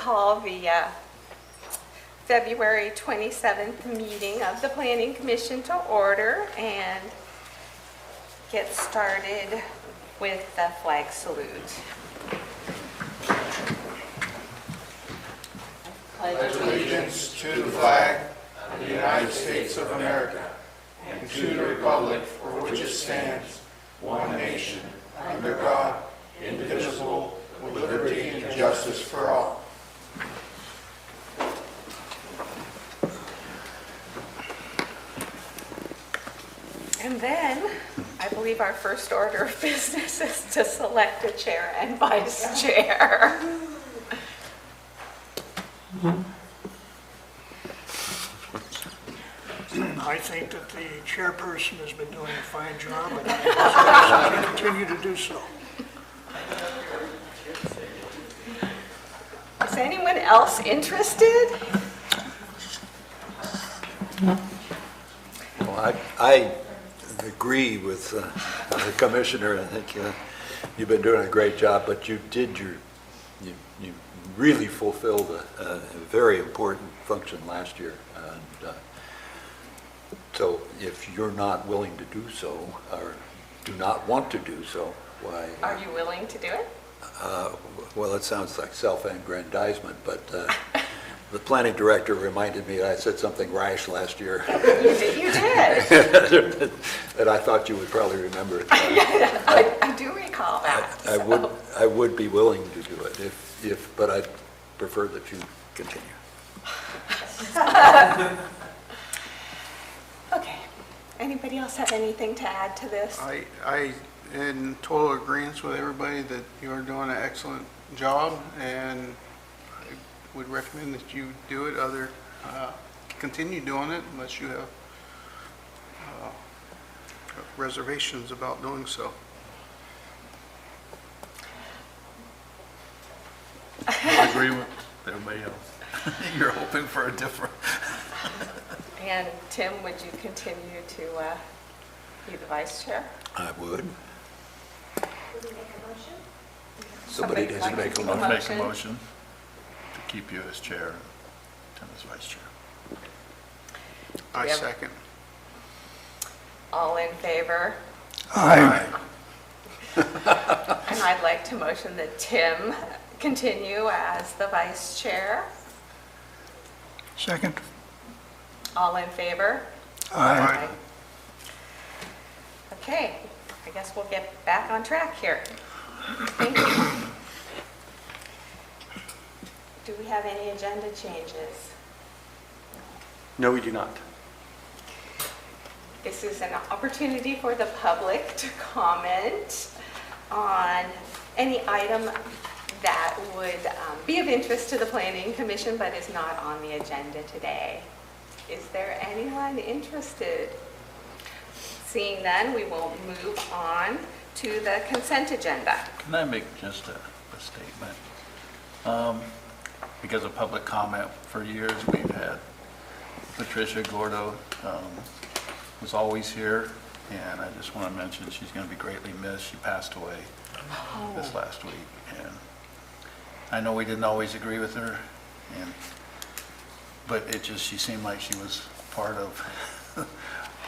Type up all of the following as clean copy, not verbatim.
call the February 27th meeting of the Planning Commission to order and get started with the flag salute. Pledge allegiance to the flag of the United States of America and to the republic for which it stands, one nation, under God, indivisible, with liberty and justice for all. And then, I believe our first order of business is to select a chair and vice chair. I think that the chairperson has been doing a fine job, and I will continue to do so. Is anyone else interested? Well, I agree with the commissioner. I think you've been doing a great job, but you really fulfilled a very important function last year. And so if you're not willing to do so, or do not want to do so, why? Are you willing to do it? Well, it sounds like self-aggrandizement, but the planning director reminded me that I said something rash last year. You did. That I thought you would probably remember it. I do recall that. I would be willing to do it but I'd prefer that you continue. Okay. Anybody else have anything to add to this? I in total agreement with everybody that you are doing an excellent job, and I would recommend that you do it. Continue doing it unless you have reservations about doing so. I agree with everybody else. You're hoping for a different. And Tim, would you continue to be the vice chair? I would. Would you make a motion? Somebody needs to make a motion. I'll make a motion to keep you as chair, Tim as vice chair. I Yep. second. All in favor? Aye. And I'd like to motion that Tim continue as the vice chair. Second. All in favor? Aye. Okay, I guess we'll get back on track here. Thank you. Do we have any agenda changes? No, we do not. This is an opportunity for the public to comment on any item that would be of interest to the Planning Commission but is not on the agenda today. Is there anyone interested? Seeing none, we will move on to the consent agenda. Can I make just a statement? Because of public comment, for years we've had Patricia Gordo was always here, and I just want to mention she's going to be greatly missed. She passed away this last week, and I know we didn't always agree with her, but she seemed like she was part of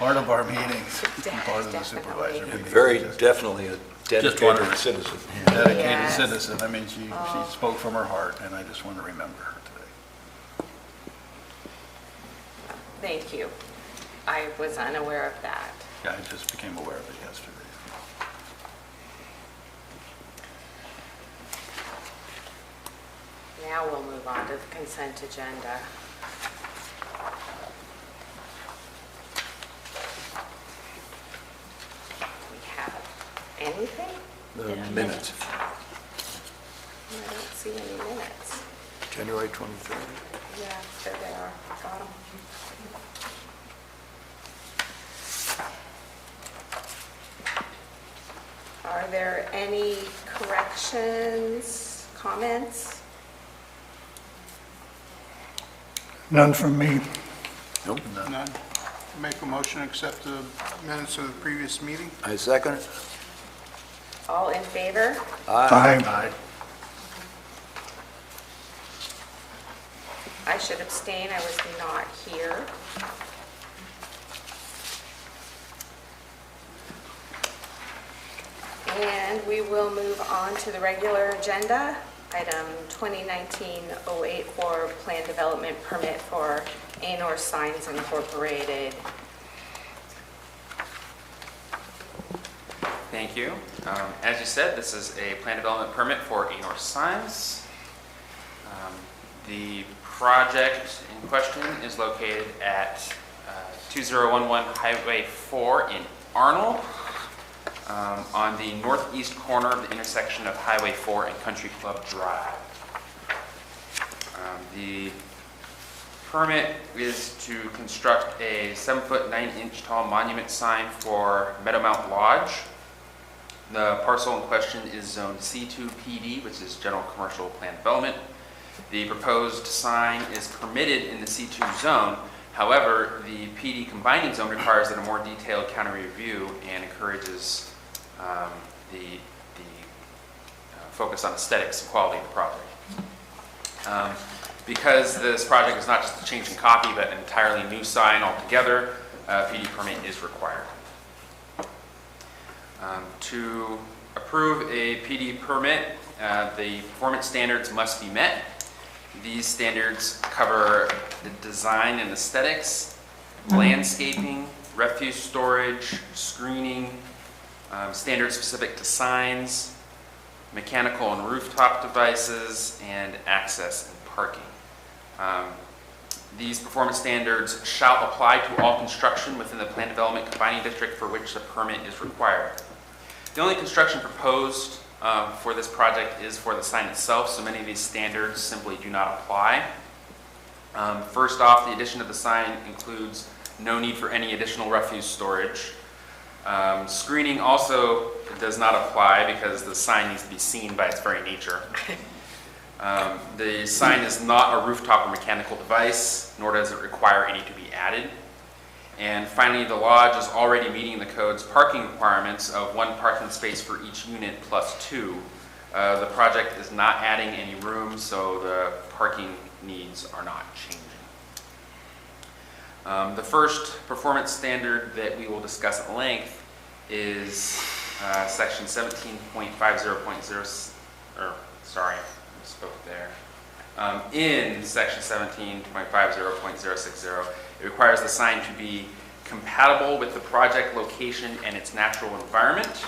our meetings, and part of the supervisor And meetings. very definitely a Just wanted dedicated to- citizen. Dedicated Yes. citizen. I mean, she spoke from her heart, and I just want to remember her today. Thank you. I was unaware of that. Yeah, I just became aware of it yesterday. Now we'll move on to the consent agenda. We have anything? The minutes, I don't see any minutes. January 23rd. Yeah, there they are. Got them. Are there any corrections, comments? None from me. Nope. None. Make a motion to accept the minutes of the previous meeting. I second it. All in favor? Aye. Aye. I should abstain, I was not here. And we will move on to the regular agenda, item 2019-084, Plan Development Permit for A&R Signs Incorporated. Thank you. As you said, this is a plan development permit for A&R Signs. The project in question is located at 2011 Highway 4 in Arnold, on the northeast corner of the intersection of Highway 4 and Country Club Drive. The permit is to construct a 7-foot 9-inch tall monument sign for Meadowmount Lodge. The parcel in question is Zone C2 PD, which is General Commercial Plan Development. The proposed sign is permitted in the C2 zone. However, the PD combining zone requires that a more detailed county review and encourages the focus on aesthetics and quality of the project. Because this project is not just a change in copy, but an entirely new sign altogether, a PD permit is required. To approve a PD permit, the performance standards must be met. These standards cover the design and aesthetics, landscaping, refuse storage, screening, standards specific to signs, mechanical and rooftop devices, and access and parking. These performance standards shall apply to all construction within the plan development combining district for which the permit is required. The only construction proposed for this project is for the sign itself, so many of these standards simply do not apply. First off, the addition of the sign includes no need for any additional refuse storage. Screening also does not apply because the sign needs to be seen by its very nature. The sign is not a rooftop or mechanical device, nor does it require any to be added. And finally, the lodge is already meeting the code's parking requirements of 1 parking space for each unit plus 2. The project is not adding any room, so the parking needs are not changing. The first performance standard that we will discuss at length is section 17.50.0, sorry, I spoke there. In section 17.50.060, it requires the sign to be compatible with the project location and its natural environment,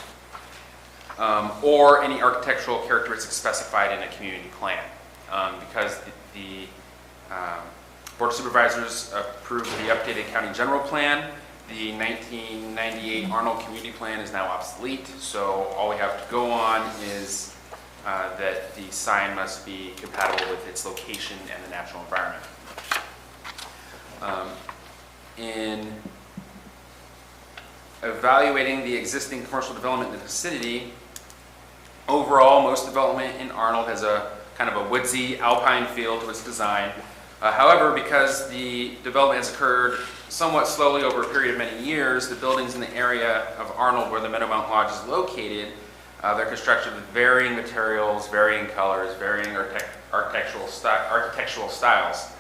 or any architectural characteristics specified in a community plan. Because the Board of Supervisors approved the updated county general plan, the 1998 Arnold Community Plan is now obsolete, so all we have to go on is that the sign must be compatible with its location and the natural environment. In evaluating the existing commercial development in the vicinity, overall, most development in Arnold has a kind of a woodsy alpine feel to its design. However, because the development has occurred somewhat slowly over a period of many years, the buildings in the area of Arnold where the Meadowmount Lodge is located, they're constructed with varying materials, varying colors, varying architectural styles.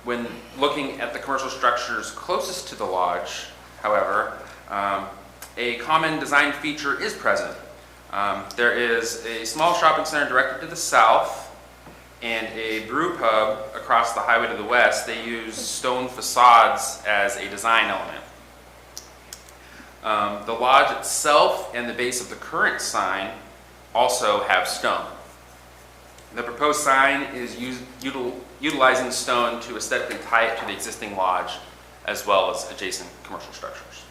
When looking at the commercial structures closest to the lodge, however, a common design feature is present. There is a small shopping center directed to the south and a brew pub across the highway to the west. They use stone facades as a design element. The lodge itself and the base of the current sign also have stone. The proposed sign is utilizing stone to aesthetically tie it to the existing lodge as well as adjacent commercial structures.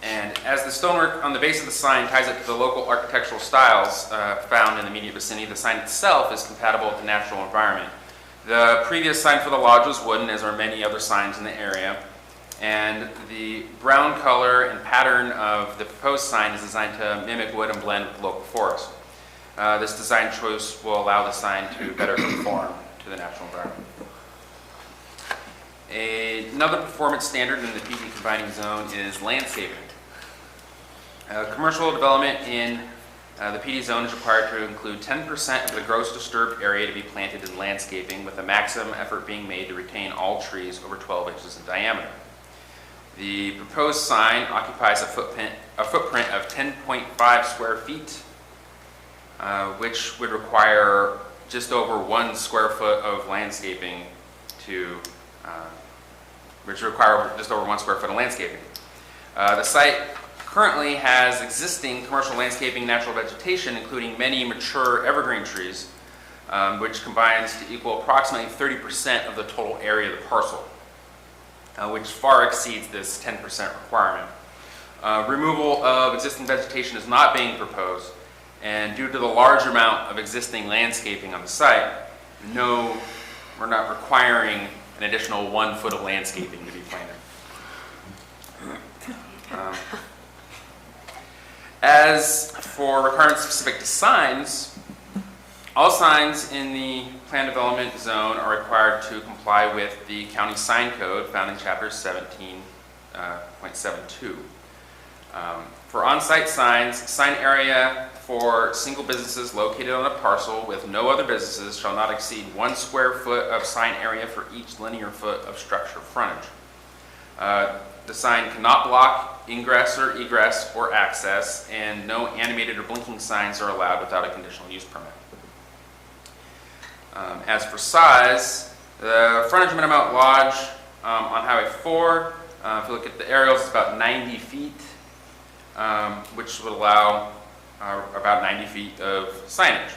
And as the stonework on the base of the sign ties it to the local architectural styles found in the immediate vicinity, the sign itself is compatible with the natural environment. The previous sign for the lodge was wooden, as are many other signs in the area, and the brown color and pattern of the proposed sign is designed to mimic wood and blend with local forest. This design choice will allow the sign to better conform to the natural environment. Another performance standard in the PD combining zone is landscaping. Commercial development in The PD zone is required to include 10% of the gross disturbed area to be planted in landscaping, with a maximum effort being made to retain all trees over 12 inches in diameter. The proposed sign occupies a footprint of 10.5 square feet, which would require just over 1 square foot of landscaping to, The site currently has existing commercial landscaping, natural vegetation, including many mature evergreen trees, which combines to equal approximately 30% of the total area of the parcel, which far exceeds this 10% requirement. Removal of existing vegetation is not being proposed, and due to the large amount of existing landscaping on the site, we're not requiring an additional 1 foot of landscaping to be planted. As for requirements specific to signs, all signs in the plan development zone are required to comply with the county sign code found in chapter 17.72. For on-site signs, sign area for single businesses located on a parcel with no other businesses shall not exceed 1 square foot of sign area for each linear foot of structure frontage. The sign cannot block ingress or egress or access, and no animated or blinking signs are allowed without a conditional use permit. As for size, the frontage of Minnemount Lodge on Highway 4, if you look at the aerials, it's about 90 feet, which would allow about 90 feet of signage.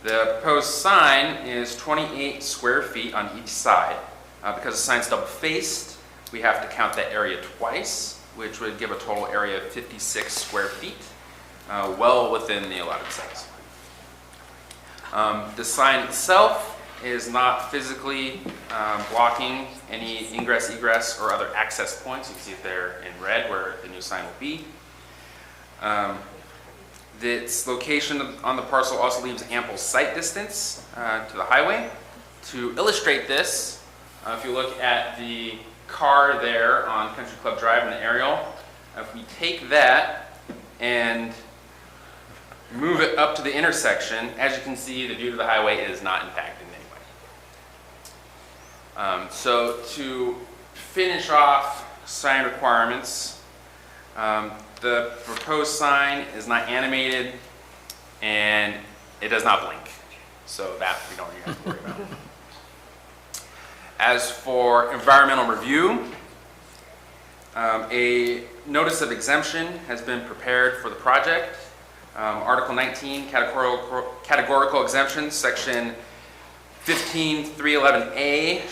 The proposed sign is 28 square feet on each side. Because the sign's double-faced, we have to count that area twice, which would give a total area of 56 square feet, well within the allotted size. The sign itself is not physically blocking any ingress, egress, or other access points. You can see it there in red where the new sign will be. Its location on the parcel also leaves ample sight distance to the highway. To illustrate this, if you look at the car there on Country Club Drive in the aerial, if we take that and move it up to the intersection, as you can see, the view to the highway is not impacted in any way. So to finish off sign requirements, the proposed sign is not animated and it does not blink. So that we don't really have to worry about. As for environmental review, a notice of exemption has been prepared for the project. Article 19, categorical exemptions, section 15311A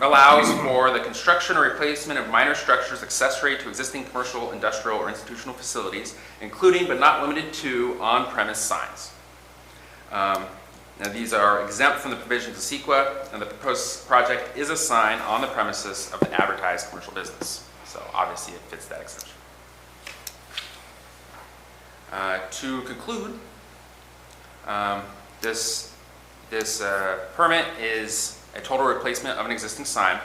allows for the construction or replacement of minor structures accessory to existing commercial, industrial, or institutional facilities, including but not limited to on-premise signs. Now these are exempt from the provisions of CEQA, and the proposed project is a sign on the premises of the advertised commercial business. So obviously it fits that exception. To conclude, this permit is a total replacement of an existing sign.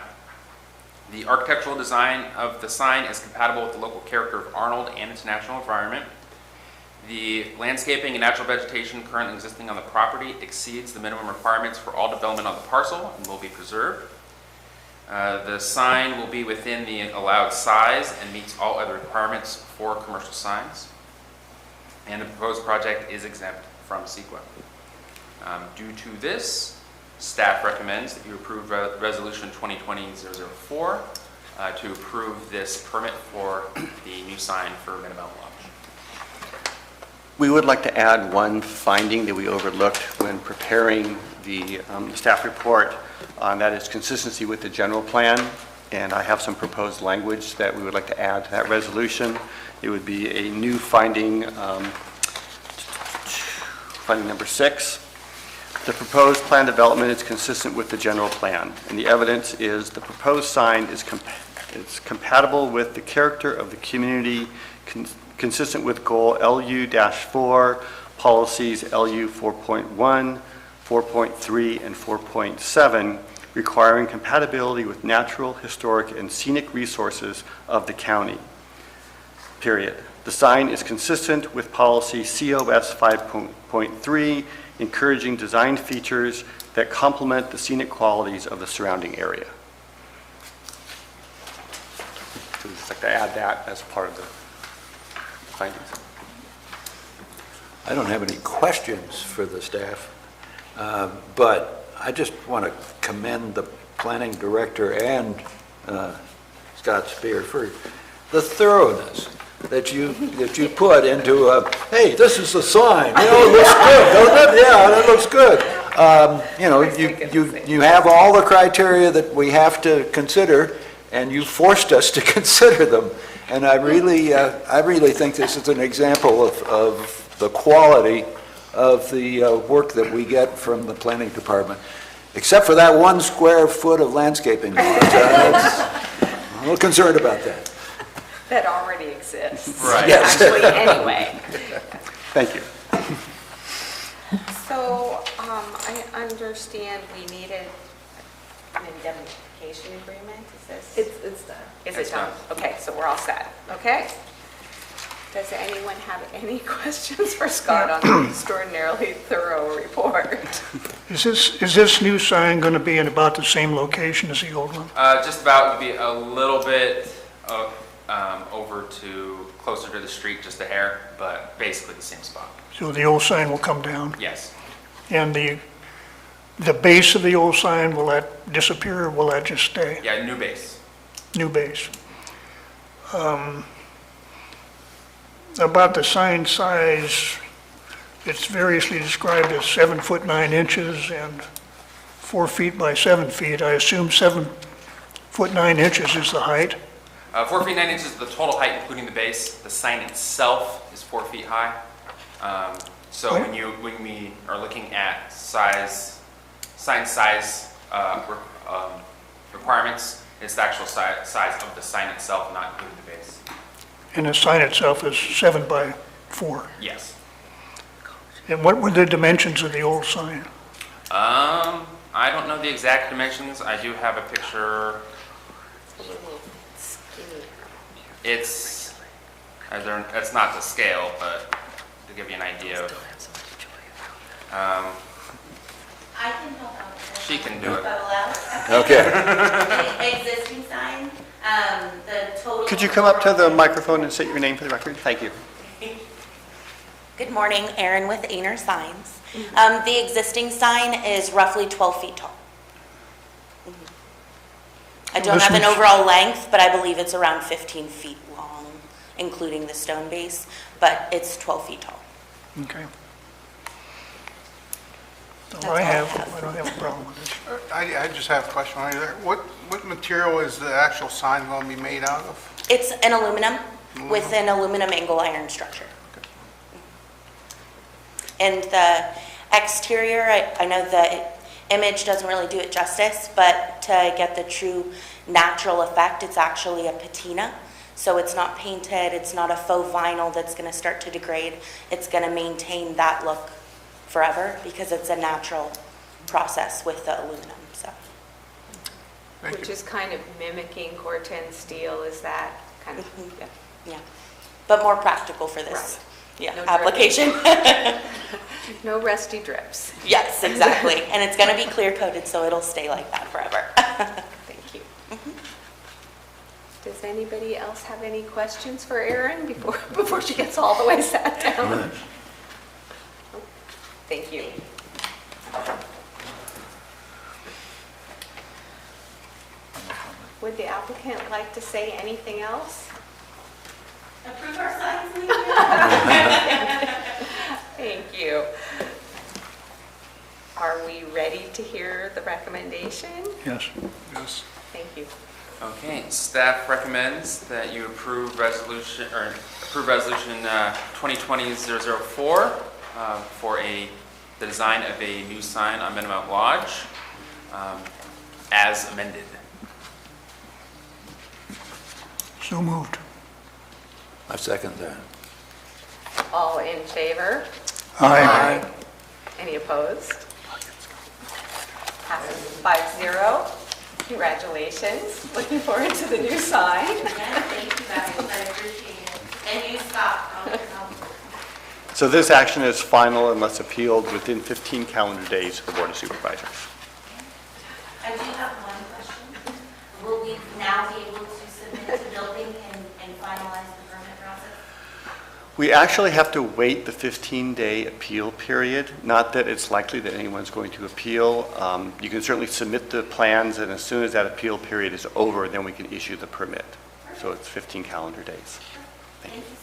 The architectural design of the sign is compatible with the local character of Arnold and its natural environment. The landscaping and natural vegetation currently existing on the property exceeds the minimum requirements for all development on the parcel and will be preserved. The sign will be within the allowed size and meets all other requirements for commercial signs. And the proposed project is exempt from CEQA. Due to this, staff recommends that you approve Resolution 2020-004 to approve this permit for the new sign for Minnemount Lodge. We would like to add one finding that we overlooked when preparing the staff report, that is consistency with the general plan, and I have some proposed language that we would like to add to that resolution. It would be a new finding, finding number 6. The proposed plan development is consistent with the general plan, and the evidence is the proposed sign is compatible with the character of the community, consistent with goal LU-4, policies LU 4.1, 4.3, and 4.7, requiring compatibility with natural, historic, and scenic resources of the county, period. The sign is consistent with policy COS 5.3, encouraging design features that complement the scenic qualities of the surrounding area. So I'd just like to add that as part of the findings. I don't have any questions for the staff, but I just want to commend the planning director and Scott Spear for the thoroughness that you put into hey, this is the sign, it looks good, doesn't it? Yeah, that looks good. You have all the criteria that we have to consider, and you forced us to consider them. And I really think this is an example of the quality of the work that we get from the planning department, except for that 1 square foot of landscaping. I'm a little concerned about that. That already exists. Right. Yes. Actually, anyway. Thank you. So, I understand we needed an indemnification agreement, is this? It's done. Is it done? Okay, so we're all set, okay? Does anyone have any questions for Scott on the extraordinarily thorough report? Is this new sign going to be in about the same location as the old one? Just about, be a little bit over to, closer to the street, just a hair, but basically the same spot. So the old sign will come down? Yes. And the base of the old sign, will that disappear or will that just stay? Yeah, new base. New base. About the sign size, it's variously described as 7 foot 9 inches and 4 feet by 7 feet. I assume 7 foot 9 inches is the height. 4 feet 9 inches is the total height, including the base. The sign itself is 4 feet high. So What? when we are looking at sign size requirements, it's the actual size of the sign itself, not including the base. And the sign itself is 7 by 4. Yes. And what were the dimensions of the old sign? I don't know the exact dimensions. I do have a picture. A little skinnier. It's not to scale, but to give you an idea of. I can help out with this. She can do it. If that allows. Okay. The existing sign, the total. Could you come up to the microphone and state your name for the record? Thank you. Good morning, Erin with Ainer Signs. The existing sign is roughly 12 feet tall. I don't have an overall length, but I believe it's around 15 feet long, including the stone base, but it's 12 feet tall. Okay. So That's all I I have. don't have a problem with this. I just have a question on there. What material is the actual sign going to be made out of? It's an aluminum with an aluminum angle iron structure. And the exterior, I know the image doesn't really do it justice, but to get the true natural effect, it's actually a patina. So it's not painted, it's not a faux vinyl that's going to start to degrade. It's going to maintain that look forever because it's a natural process with the aluminum. So Which is kind of mimicking Corten steel, is that kind of, yeah. yeah, but more practical for this No dripping. application. No rusty drips. Yes, exactly. And it's going to be clear coated, so it'll stay like that forever. Thank you. Does anybody else have any questions for Erin before she gets all the way sat down? Thank you. Would the applicant like to say anything else? Approve our signs, please. Thank you. Are we ready to hear the recommendation? Yes. Yes. Thank you. Okay, staff recommends that you approve resolution 2020-004 for the design of a new sign on Minimum Lodge as amended. So moved. I second that. All in favor? Aye. Any opposed? Passes 5-0. Congratulations. Looking forward to the new sign. Thank you guys, I appreciate it. And you, Scott, So this action is final unless appealed within 15 calendar days to the Board of Supervisors. I do have one question. Will we now be able to submit to building and finalize the permit process? We actually have to wait the 15-day appeal period. Not that it's likely that anyone's going to appeal. You can certainly submit the plans, and as soon as that appeal period is over, then we can issue the permit. So it's 15 calendar days. Thank you so much.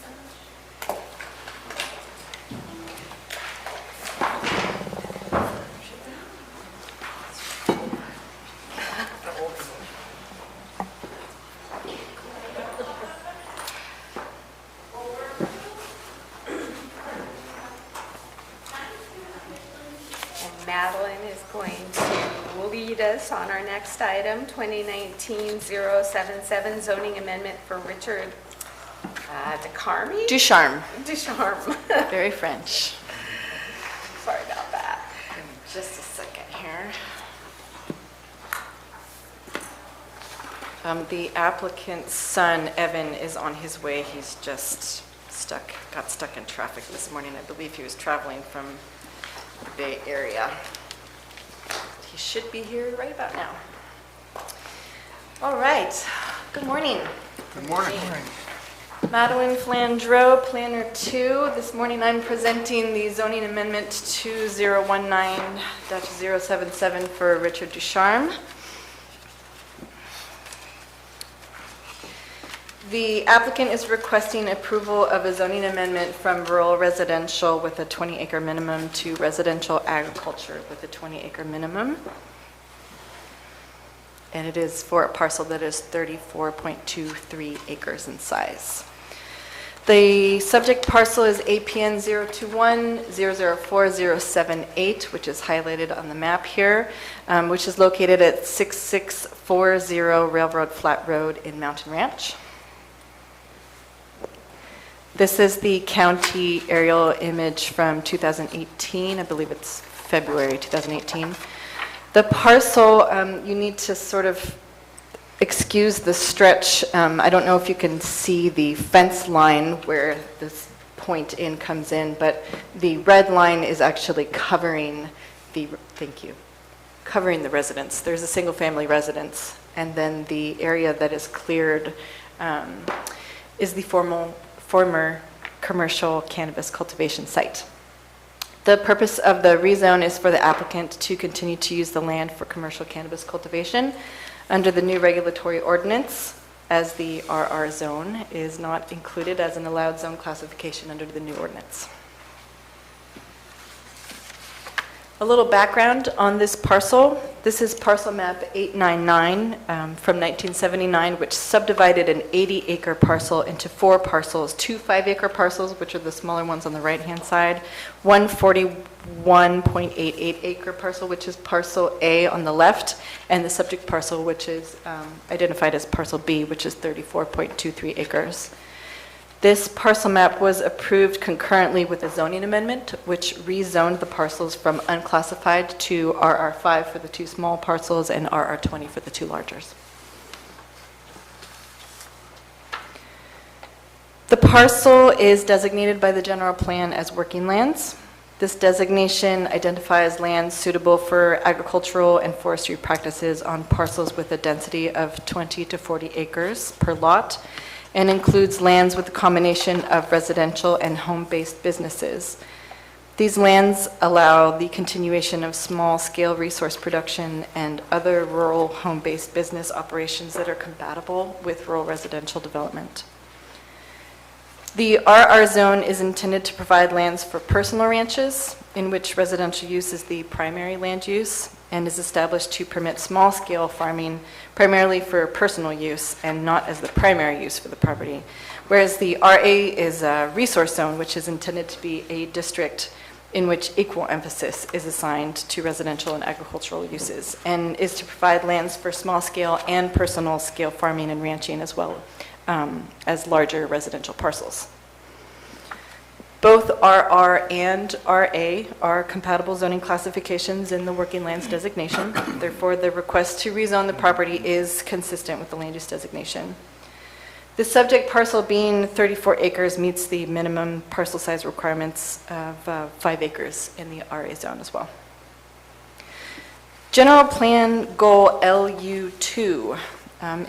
And Madeline is going to lead us on our next item, 2019-077 zoning amendment for Richard DeCarmi? Ducharme, Ducharme. very French. Sorry about that. Just a second here. The applicant's son, Evan, is on his way. He's just got stuck in traffic this morning. I believe he was traveling from the Bay Area. He should be here right about now. All right, good morning. Good morning. Madeline Flandreau, Planner 2. This morning I'm presenting the zoning amendment 2019-077 for Richard Ducharme. The applicant is requesting approval of a zoning amendment from rural residential with a 20-acre minimum to residential agriculture with a 20-acre minimum. And it is for a parcel that is 34.23 acres in size. The subject parcel is APN 021-004078, which is highlighted on the map here, which is located at 6640 Railroad Flat Road in Mountain Ranch. This is the county aerial image from 2018. I believe it's February 2018. The parcel, you need to sort of excuse the stretch. I don't know if you can see the fence line where this point in comes in, but the red line is actually covering the, covering the residence. There's a single family residence, and then the area that is cleared is the former commercial cannabis cultivation site. The purpose of the rezone is for the applicant to continue to use the land for commercial cannabis cultivation under the new regulatory ordinance, as the RR zone is not included as an allowed zone classification under the new ordinance. A little background on this parcel. This is parcel map 899 from 1979, which subdivided an 80-acre parcel into 4 parcels, 2 5-acre parcels, which are the smaller ones on the right-hand side, one 41.88-acre parcel, which is parcel A on the left, and the subject parcel, which is identified as parcel B, which is 34.23 acres. This parcel map was approved concurrently with a zoning amendment, which rezoned the parcels from unclassified to RR5 for the 2 small parcels and RR20 for the 2 largers. The parcel is designated by the general plan as working lands. This designation identifies lands suitable for agricultural and forestry practices on parcels with a density of 20 to 40 acres per lot, and includes lands with a combination of residential and home-based businesses. These lands allow the continuation of small-scale resource production and other rural home-based business operations that are compatible with rural residential development. The RR zone is intended to provide lands for personal ranches, in which residential use is the primary land use, and is established to permit small-scale farming primarily for personal use and not as the primary use for the property. Whereas the RA is a resource zone, which is intended to be a district in which equal emphasis is assigned to residential and agricultural uses, and is to provide lands for small-scale and personal-scale farming and ranching, as well as larger residential parcels. Both RR and RA are compatible zoning classifications in the working lands designation. Therefore, the request to rezone the property is consistent with the land use designation. The subject parcel being 34 acres meets the minimum parcel size requirements of 5 acres in the RA zone as well. General Plan Goal LU2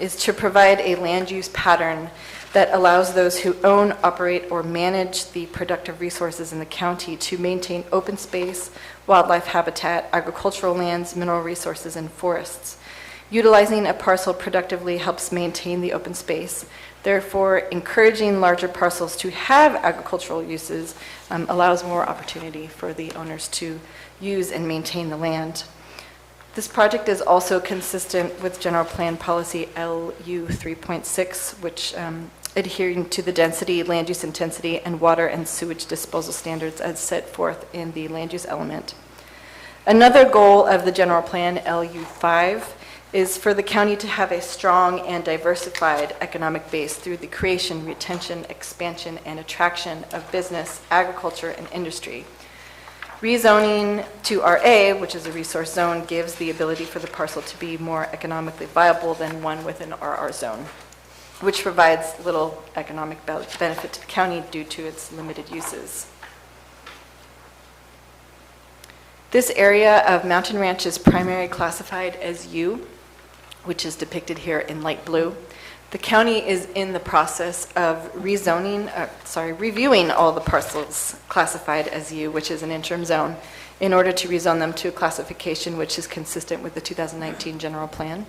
is to provide a land use pattern that allows those who own, operate, or manage the productive resources in the county to maintain open space, wildlife habitat, agricultural lands, mineral resources, and forests. Utilizing a parcel productively helps maintain the open space. Therefore, encouraging larger parcels to have agricultural uses allows more opportunity for the owners to use and maintain the land. This project is also consistent with General Plan Policy LU 3.6, which adhering to the density, land use intensity, and water and sewage disposal standards as set forth in the land use element. Another goal of the General Plan LU 5 is for the county to have a strong and diversified economic base through the creation, retention, expansion, and attraction of business, agriculture, and industry. Rezoning to RA, which is a resource zone, gives the ability for the parcel to be more economically viable than one with an RR zone, which provides little economic benefit to the county due to its limited uses. This area of Mountain Ranch is primarily classified as U, which is depicted here in light blue. The county is in the process of reviewing all the parcels classified as U, which is an interim zone, in order to rezone them to a classification which is consistent with the 2019 general plan.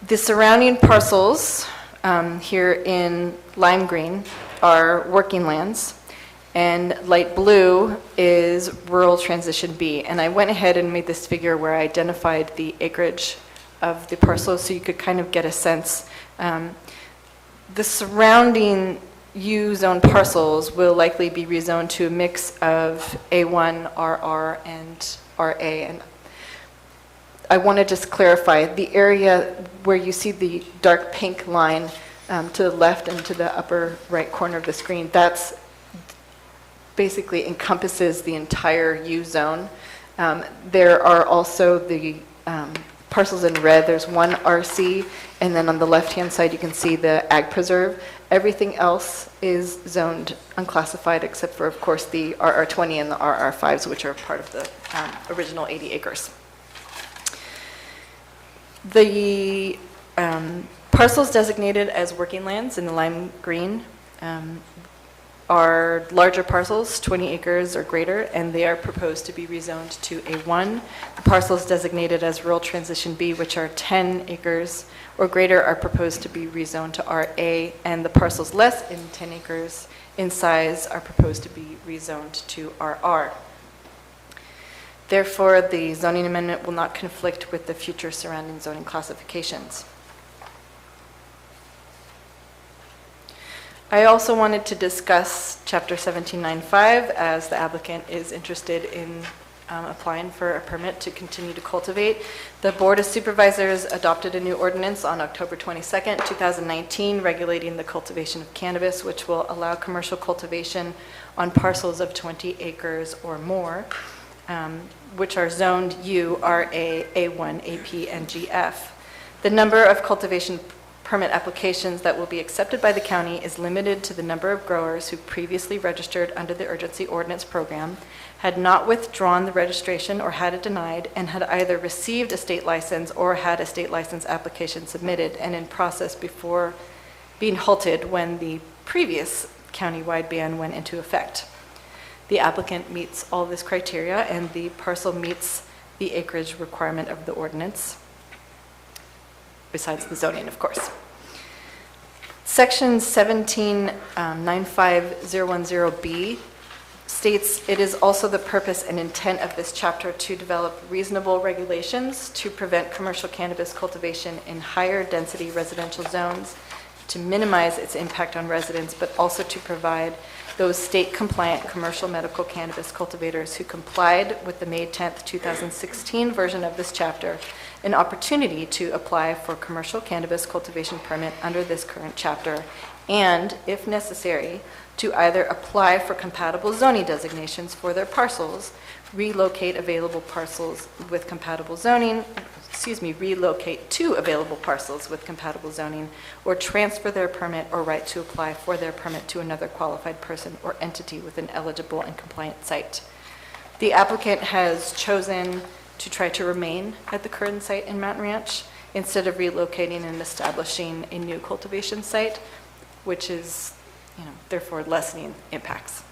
The surrounding parcels here in lime green are working lands, and light blue is rural transition B. And I went ahead and made this figure where I identified the acreage of the parcel so you could kind of get a sense. The surrounding U zone parcels will likely be rezoned to a mix of A1, RR, and RA. And I want to just clarify, the area where you see the dark pink line to the left and to the upper right corner of the screen, that's basically encompasses the entire U zone. There are also the parcels in red. There's one RC, and then on the left-hand side you can see the ag preserve. Everything else is zoned unclassified except for, of course, the RR20 and the RR5s, which are part of the original 80 acres. The parcels designated as working lands in the lime green are larger parcels, 20 acres or greater, and they are proposed to be rezoned to A1. The parcels designated as rural transition B, which are 10 acres or greater, are proposed to be rezoned to RA, and the parcels less than 10 acres in size are proposed to be rezoned to RR. Therefore, the zoning amendment will not conflict with the future surrounding zoning classifications. I also wanted to discuss Chapter 1795 as the applicant is interested in applying for a permit to continue to cultivate. The Board of Supervisors adopted a new ordinance on October 22nd, 2019, regulating the cultivation of cannabis, which will allow commercial cultivation on parcels of 20 acres or more, which are zoned U, RA, A1, AP, and GF. The number of cultivation permit applications that will be accepted by the county is limited to the number of growers who previously registered under the urgency ordinance program, had not withdrawn the registration or had it denied, and had either received a state license or had a state license application submitted and in process before being halted when the previous countywide ban went into effect. The applicant meets all this criteria, and the parcel meets the acreage requirement of the ordinance, besides the zoning, of course. Section 1795010B states it is also the purpose and intent of this chapter to develop reasonable regulations to prevent commercial cannabis cultivation in higher density residential zones, to minimize its impact on residents, but also to provide those state-compliant commercial medical cannabis cultivators who complied with the May 10th, 2016 version of this chapter an opportunity to apply for commercial cannabis cultivation permit under this current chapter, and, if necessary, to either apply for compatible zoning designations for their parcels, relocate available parcels with compatible zoning, relocate to available parcels with compatible zoning, or transfer their permit or right to apply for their permit to another qualified person or entity with an eligible and compliant site. The applicant has chosen to try to remain at the current site in Mountain Ranch instead of relocating and establishing a new cultivation site, which is, therefore lessening impacts.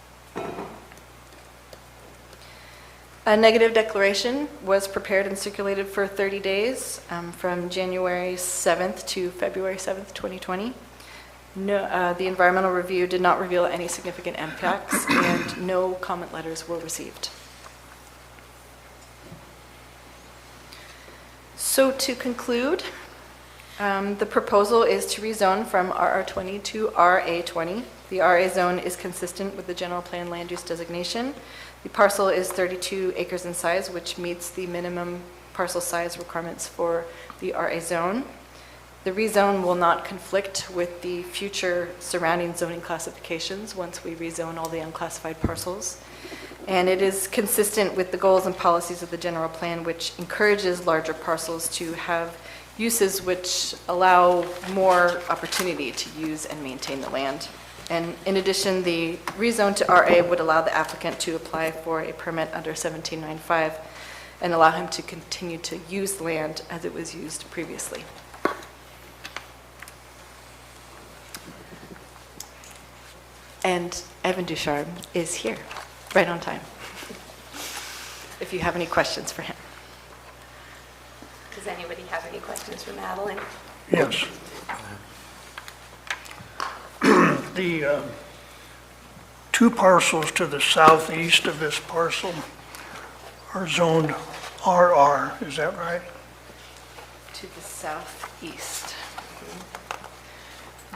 A negative declaration was prepared and circulated for 30 days from January 7th to February 7th, 2020. No, the environmental review did not reveal any significant impacts, and no comment letters were received. So to conclude, the proposal is to rezone from RR20 to RA20. The RA zone is consistent with the general plan land use designation. The parcel is 32 acres in size, which meets the minimum parcel size requirements for the RA zone. The rezone will not conflict with the future surrounding zoning classifications once we rezone all the unclassified parcels. And it is consistent with the goals and policies of the general plan, which encourages larger parcels to have uses which allow more opportunity to use and maintain the land. And in addition, the rezone to RA would allow the applicant to apply for a permit under 1795 and allow him to continue to use the land as it was used previously. And Evan Ducharme is here, right on time, if you have any questions for him. Does anybody have any questions for Madeline? Yes. The two parcels to the southeast of this parcel are zoned RR, is that right? To the southeast.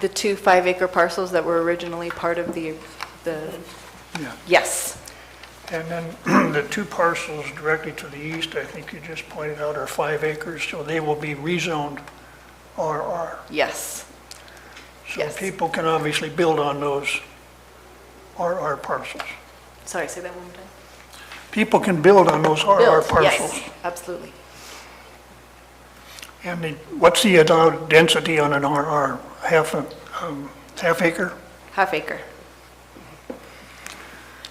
The two 5-acre parcels that were originally part of the Yeah. yes. And then the two parcels directly to the east, I think you just pointed out, are 5 acres, so they will be rezoned RR. Yes. So Yes. people can obviously build on those RR parcels. Sorry, say that one more time. People can build on those RR Build, parcels. yes, absolutely. And what's the allowed density on an RR? Half acre? Half acre.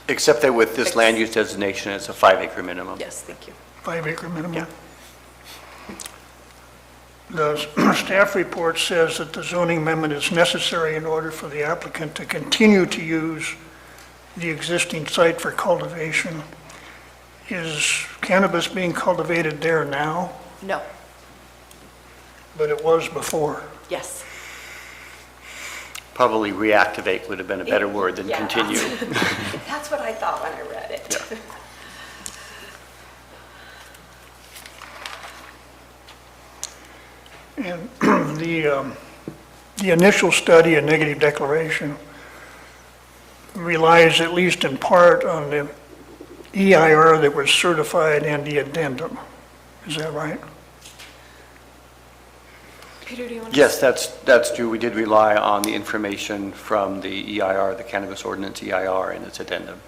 Except that with this land use designation, it's a 5-acre minimum. Yes, thank you. 5 acre minimum? Yeah. The staff report says that the zoning amendment is necessary in order for the applicant to continue to use the existing site for cultivation. Is cannabis being cultivated there now? No. But it was before. Yes. Probably reactivate would have been a better word than Yeah. continue. That's what I thought when I read it. And the initial study and negative declaration relies at least in part on the EIR that was certified and the addendum. Is that right? Peter, do you want to? Yes, that's true. We did rely on the information from the EIR, the Cannabis Ordinance EIR, and its addendum.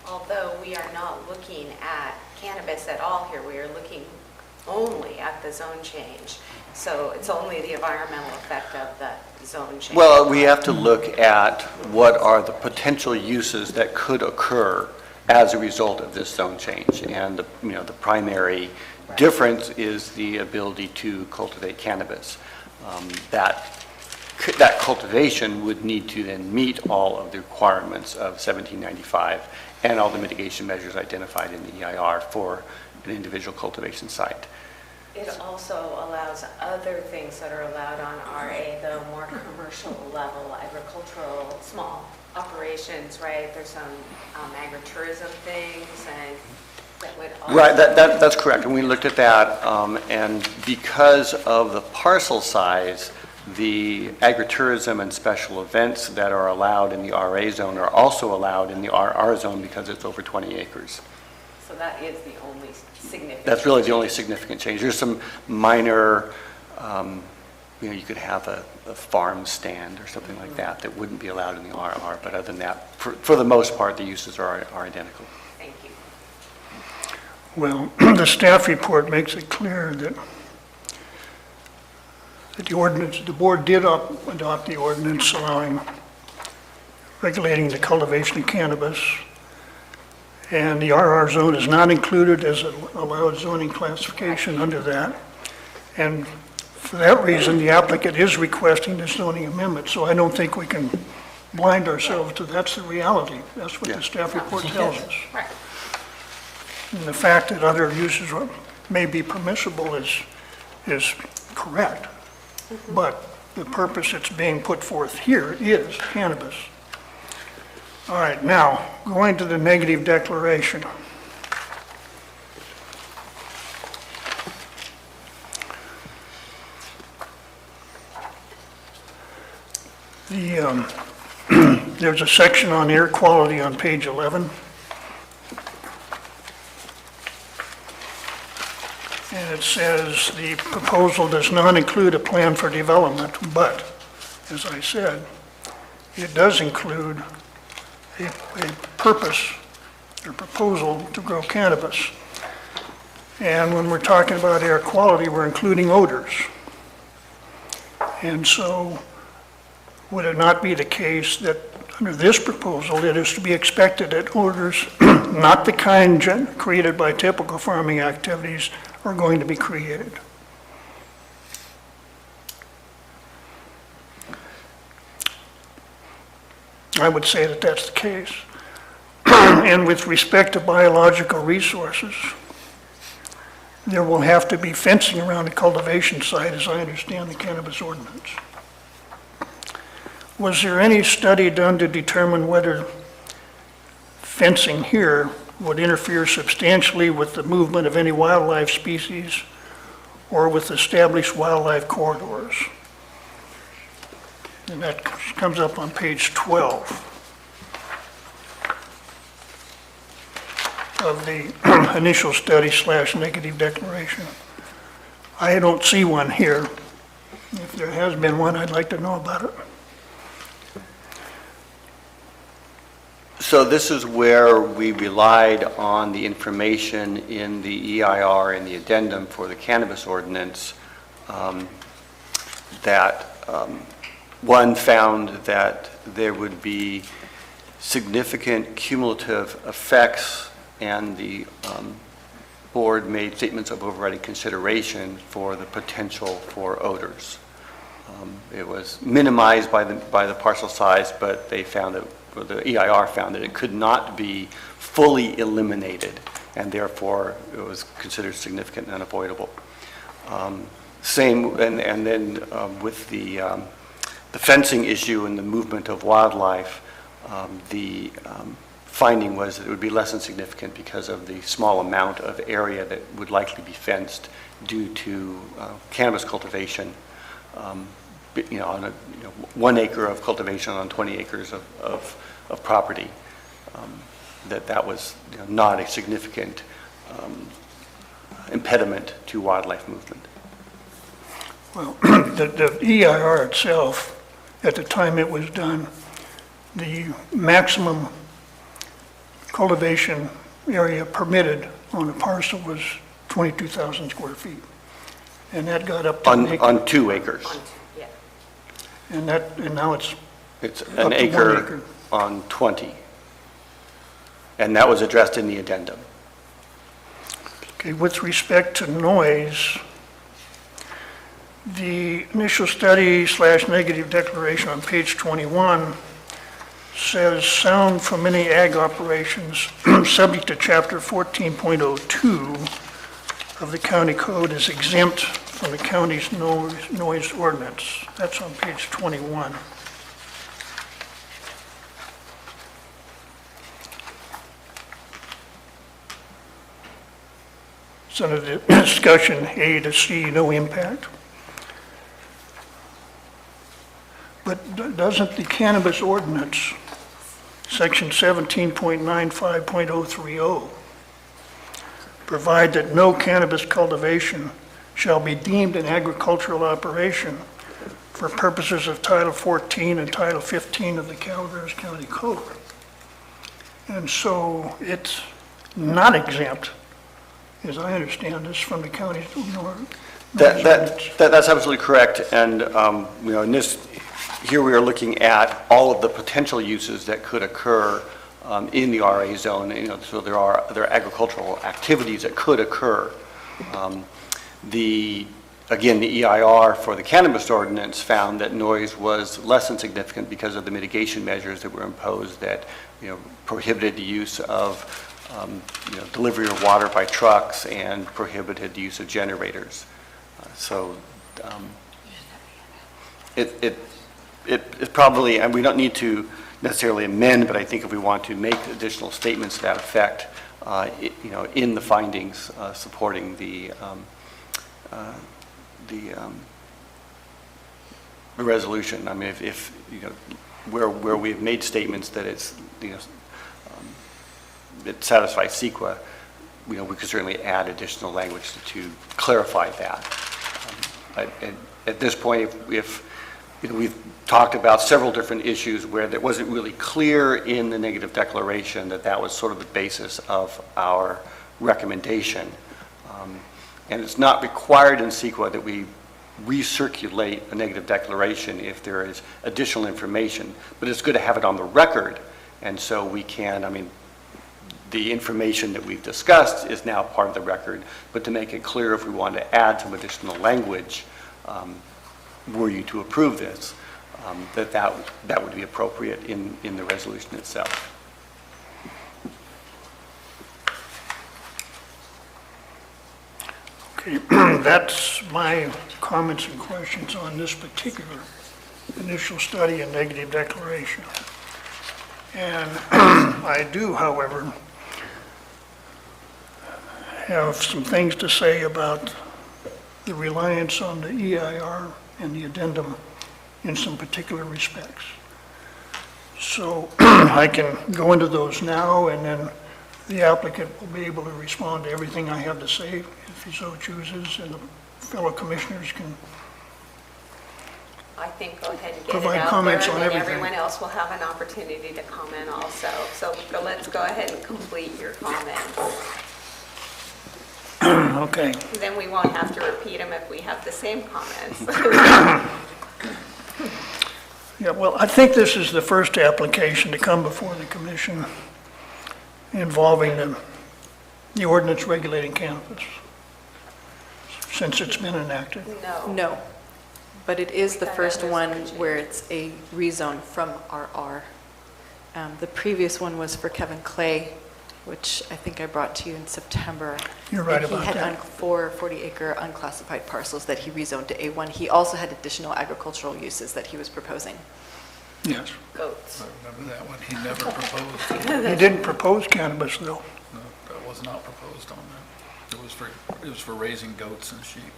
Although we are not looking at cannabis at all here, we are looking only at the zone change. So it's only the environmental effect of the zone change. Well, we have to look at what are the potential uses that could occur as a result of this zone change. And the primary difference is the ability to cultivate cannabis. That cultivation would need to then meet all of the requirements of 1795 and all the mitigation measures identified in the EIR for an individual cultivation site. It also allows other things that are allowed on RA, the more commercial level, agricultural, small operations, right? There's some agritourism things and that would also... Right, that's correct. And we looked at that, and because of the parcel size, the agritourism and special events that are allowed in the RA zone are also allowed in the RR zone because it's over 20 acres. that is the only significant. That's really the only significant change. There's some minor, you could have a farm stand or something like that that wouldn't be allowed in the RR, but other than that, for the most part, the uses are identical. Thank you. Well, the staff report makes it clear that the ordinance, the board did adopt the ordinance allowing, regulating the cultivation of cannabis, and the RR zone is not included as an allowed zoning classification under that. And for that reason, the applicant is requesting the zoning amendment, so I don't think we can blind ourselves to that's the reality. That's what the staff report tells us. Right. And the fact that other uses may be permissible is correct, but the purpose that's being put forth here is cannabis. All right, now, going to the negative declaration. There's a section on air quality on page 11. And it says the proposal does not include a plan for development, but, as I said, it does include a purpose or proposal to grow cannabis. And when we're talking about air quality, we're including odors. And so would it not be the case that under this proposal, it is to be expected that odors, not the kind created by typical farming activities, are going to be created? I would say that that's the case. And with respect to biological resources, there will have to be fencing around the cultivation site, as I understand the cannabis ordinance. Was there any study done to determine whether fencing here would interfere substantially with the movement of any wildlife species or with established wildlife corridors? And that comes up on page 12 of the initial study / negative declaration. I don't see one here. If there has been one, I'd like to know about it. So this is where we relied on the information in the EIR and the addendum for the cannabis ordinance that one found that there would be significant cumulative effects, and the board made statements of overriding consideration for the potential for odors. It was minimized by the parcel size, but they found that, or the EIR found that it could not be fully eliminated, and therefore it was considered significant and unavoidable. Same, and then with the fencing issue and the movement of wildlife, the finding was that it would be less than significant because of the small amount of area that would likely be fenced due to cannabis cultivation. On 1 acre of cultivation on 20 acres of property, that was not a significant impediment to wildlife movement. Well, the EIR itself, at the time it was done, the maximum cultivation area permitted on a parcel was 22,000 square feet. And that got up to on 2 acres. Yeah. And now it's an up to acre 1 acre. on 20. And that was addressed in the addendum. Okay, with respect to noise, the initial study / negative declaration on page 21 says sound from any ag operations subject to chapter 14.02 of the county code is exempt from the county's noise ordinance. That's on page 21. So the discussion A to C, no impact. But doesn't the cannabis ordinance, section 17.95.030, provide that no cannabis cultivation shall be deemed an agricultural operation for purposes of Title 14 and Title 15 of the Calaveras County Code. And so it's not exempt, as I understand this, from the county's, That's absolutely correct, and, in this, here we are looking at all of the potential uses that could occur in the RA zone, so there are agricultural activities that could occur. Again, the EIR for the cannabis ordinance found that noise was less than significant because of the mitigation measures that were imposed that, prohibited the use of, delivery of water by trucks and prohibited the use of generators. It probably, and we don't need to necessarily amend, but I think if we want to make additional statements to that effect, in the findings supporting the resolution. I mean, if where we've made statements that it's, it satisfies CEQA, we could certainly add additional language to clarify that. At this point, if we've talked about several different issues where it wasn't really clear in the negative declaration that was sort of the basis of our recommendation. And it's not required in CEQA that we recirculate a negative declaration if there is additional information, but it's good to have it on the record. And so we can, the information that we've discussed is now part of the record, but to make it clear if we want to add some additional language, were you to approve this, that would be appropriate in the resolution itself. Okay, that's my comments and questions on this particular initial study and negative declaration. And I do, however, have some things to say about the reliance on the EIR and the addendum in some particular respects. So I can go into those now, and then the applicant will be able to respond to everything I have to say if he so chooses, and the fellow commissioners can I think go ahead and get it provide out there, comments and on then everything. everyone else will have an opportunity to comment also. So let's go ahead and complete your comments. Okay. Then we won't have to repeat them if we have the same comments. Yeah, well, I think this is the first application to come before the commission involving the ordinance regulating cannabis since it's been enacted. No. No, but it is the That first was one mentioned. where it's a rezone from RR. The previous one was for Kevin Clay, which I think I brought to you in September. You're right And about he that. had 4 40-acre unclassified parcels that he rezoned to A1. He also had additional agricultural uses that he was proposing. Yes. Goats. I remember that one, he never proposed. He didn't propose cannabis, though. No, that was not proposed on that. It was for raising goats and sheep.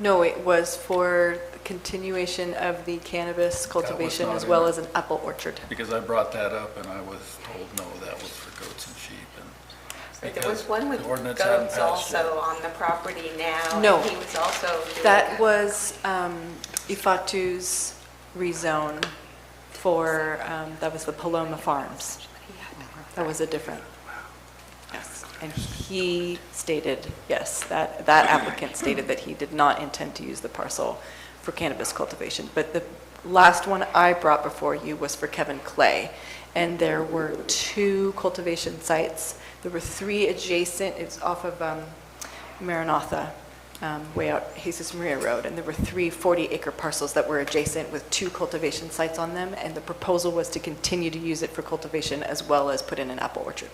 No, it was for the continuation of the cannabis cultivation not as in well it. as an apple orchard. Because I brought that up and I was told, no, that was for goats and sheep. And There was one with the ordinance hadn't goats passed yet. also on the property now. and No. He was also doing. That was Ifatu's rezone for, that was the Paloma Farms. That was a different, yes. And he stated, yes, that applicant stated that he did not intend to use the parcel for cannabis cultivation. But the last one I brought before you was for Kevin Clay. And there were 2 cultivation sites. There were 3 adjacent, it's off of Maranatha, way out Jesus Maria Road. And there were 3 40-acre parcels that were adjacent with 2 cultivation sites on them. And the proposal was to continue to use it for cultivation as well as put in an apple orchard.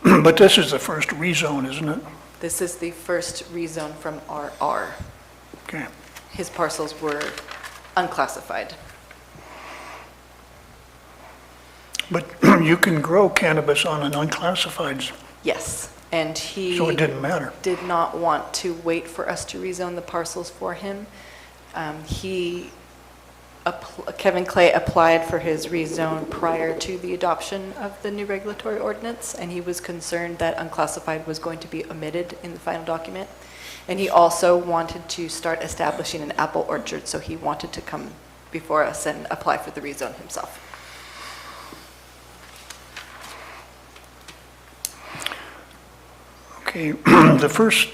But this is the first rezone, isn't it? This is the first rezone from RR. Okay. His parcels were unclassified. But you can grow cannabis on an unclassified, Yes, and he so it didn't matter. did not want to wait for us to rezone the parcels for him. He Kevin Clay applied for his rezone prior to the adoption of the new regulatory ordinance, and he was concerned that unclassified was going to be omitted in the final document. And he also wanted to start establishing an apple orchard, so he wanted to come before us and apply for the rezone himself. Okay, the first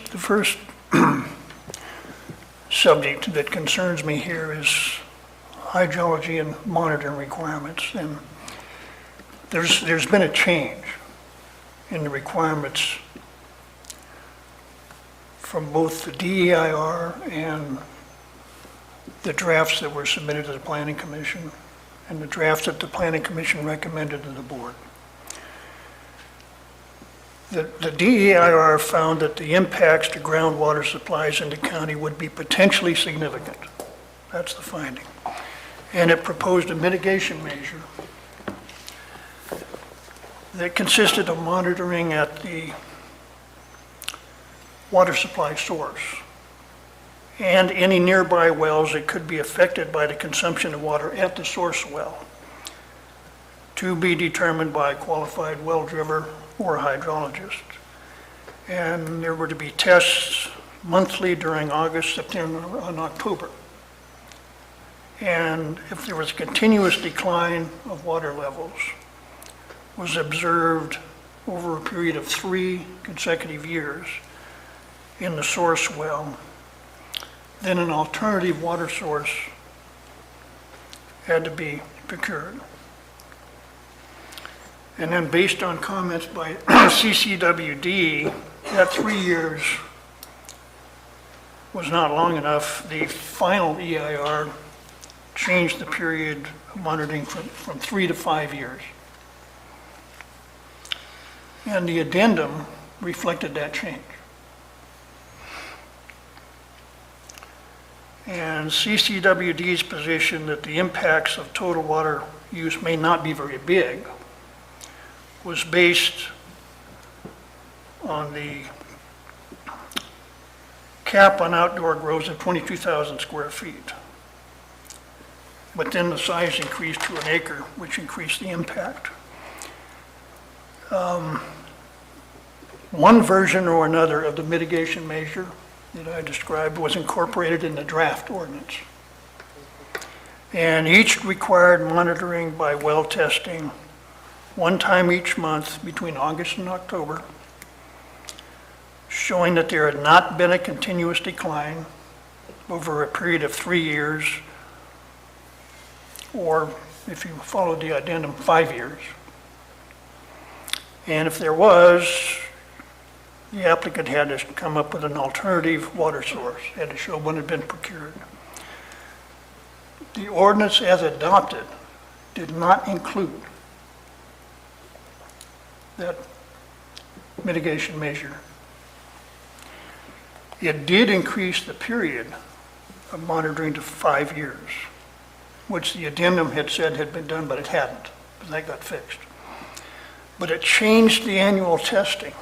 subject that concerns me here is hydrology and monitoring requirements. And there's been a change in the requirements from both the DEIR and the drafts that were submitted to the Planning Commission and the drafts that the Planning Commission recommended to the board. The DEIR found that the impacts to groundwater supplies in the county would be potentially significant. That's the finding. And it proposed a mitigation measure that consisted of monitoring at the water supply source and any nearby wells that could be affected by the consumption of water at the source well, to be determined by a qualified well driller or a hydrologist. And there were to be tests monthly during August, September, and October. And if there was continuous decline of water levels was observed over a period of 3 consecutive years in the source well, then an alternative water source had to be procured. And then based on comments by CCWD, that 3 years was not long enough. The final EIR changed the period of monitoring from 3 to 5 years. And the addendum reflected that change. And CCWD's position that the impacts of total water use may not be very big was based on the cap on outdoor grows of 22,000 square feet. But then the size increased to an acre, which increased the impact. One version or another of the mitigation measure that I described was incorporated in the draft ordinance. And each required monitoring by well testing one time each month between August and October, showing that there had not been a continuous decline over a period of 3 years, or if you followed the addendum, 5 years. And if there was, the applicant had to come up with an alternative water source, had to show when it had been procured. The ordinance as adopted did not include that mitigation measure. It did increase the period of monitoring to 5 years, which the addendum had said had been done, but it hadn't, but that got fixed. But it changed the annual testing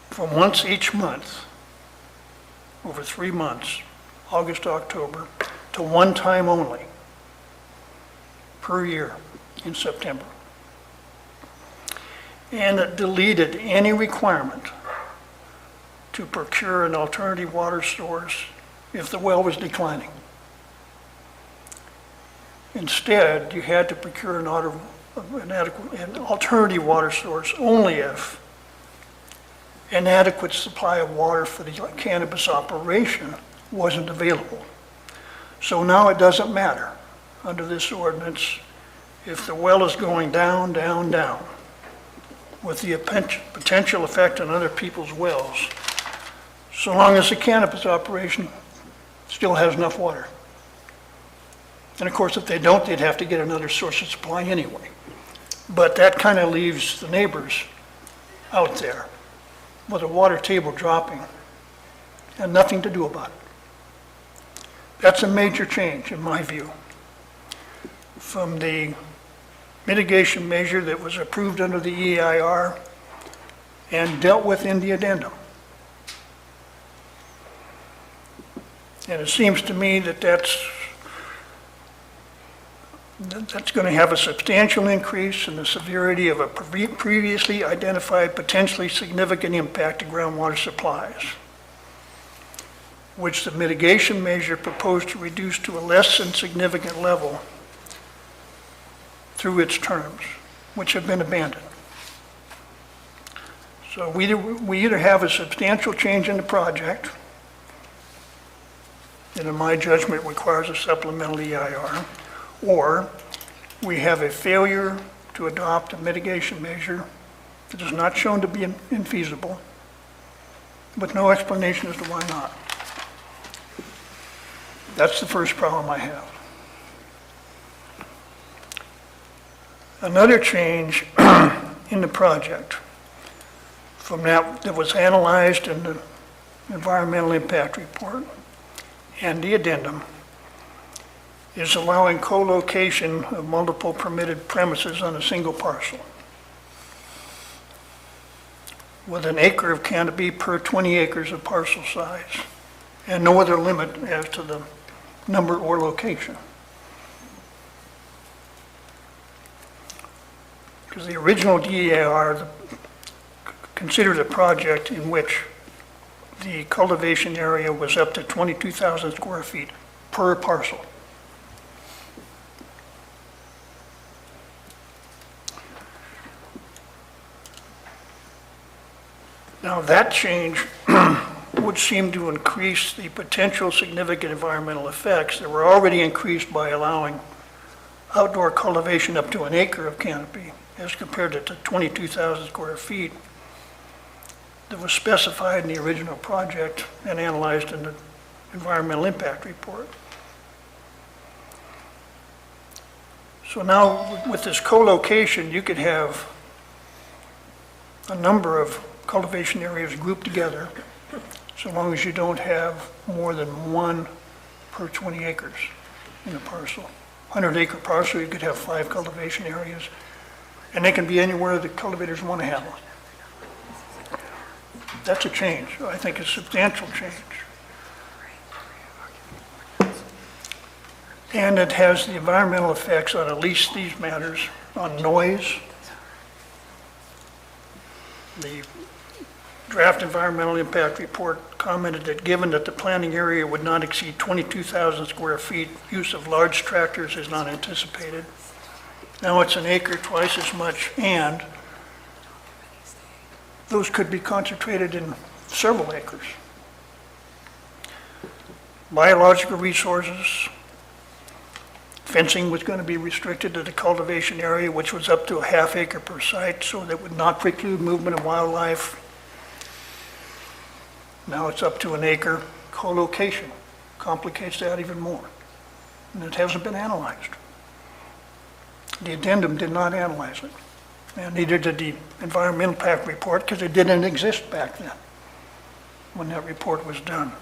from once each month, over 3 months, August to October, to one time only per year in September. And it deleted any requirement to procure an alternative water source if the well was declining. Instead, you had to procure an alternative water source only if an adequate supply of water for the cannabis operation wasn't available. So now it doesn't matter under this ordinance if the well is going down, down, down, with the potential effect on other people's wells, so long as the cannabis operation still has enough water. And of course, if they don't, they'd have to get another source of supply anyway. But that kind of leaves the neighbors out there with the water table dropping and nothing to do about it. That's a major change, in my view, from the mitigation measure that was approved under the EIR and dealt with in the addendum. And it seems to me that that's That's going to have a substantial increase in the severity of a previously identified potentially significant impact to groundwater supplies, which the mitigation measure proposed to reduce to a less than significant level through its terms, which have been abandoned. So we either have a substantial change in the project, that in my judgment requires a supplemental EIR, or we have a failure to adopt a mitigation measure that is not shown to be infeasible, with no explanation as to why not. That's the first problem I have. Another change in the project from that was analyzed in the environmental impact report and the addendum is allowing co-location of multiple permitted premises on a single parcel with an acre of canopy per 20 acres of parcel size and no other limit as to the number or location. Because the original DEIR considered a project in which the cultivation area was up to 22,000 square feet per parcel. Now that change would seem to increase the potential significant environmental effects that were already increased by allowing outdoor cultivation up to an acre of canopy as compared to 22,000 square feet that was specified in the original project and analyzed in the environmental impact report. So now with this co-location, you could have a number of cultivation areas grouped together, so long as you don't have more than one per 20 acres in a parcel. 100-acre parcel, you could have 5 cultivation areas, and they can be anywhere the cultivators want to have them. That's a change. I think a substantial change. And it has the environmental effects on at least these matters, on noise. The draft environmental impact report commented that given that the planning area would not exceed 22,000 square feet, use of large tractors is not anticipated. Now it's an acre, twice as much, and those could be concentrated in several acres. Biological resources, fencing was going to be restricted to the cultivation area, which was up to a half acre per site, so that would not preclude movement of wildlife. Now it's up to an acre. Co-location complicates that even more, and it hasn't been analyzed. The addendum did not analyze it, and neither did the environmental impact report, because it didn't exist back then when that report was done.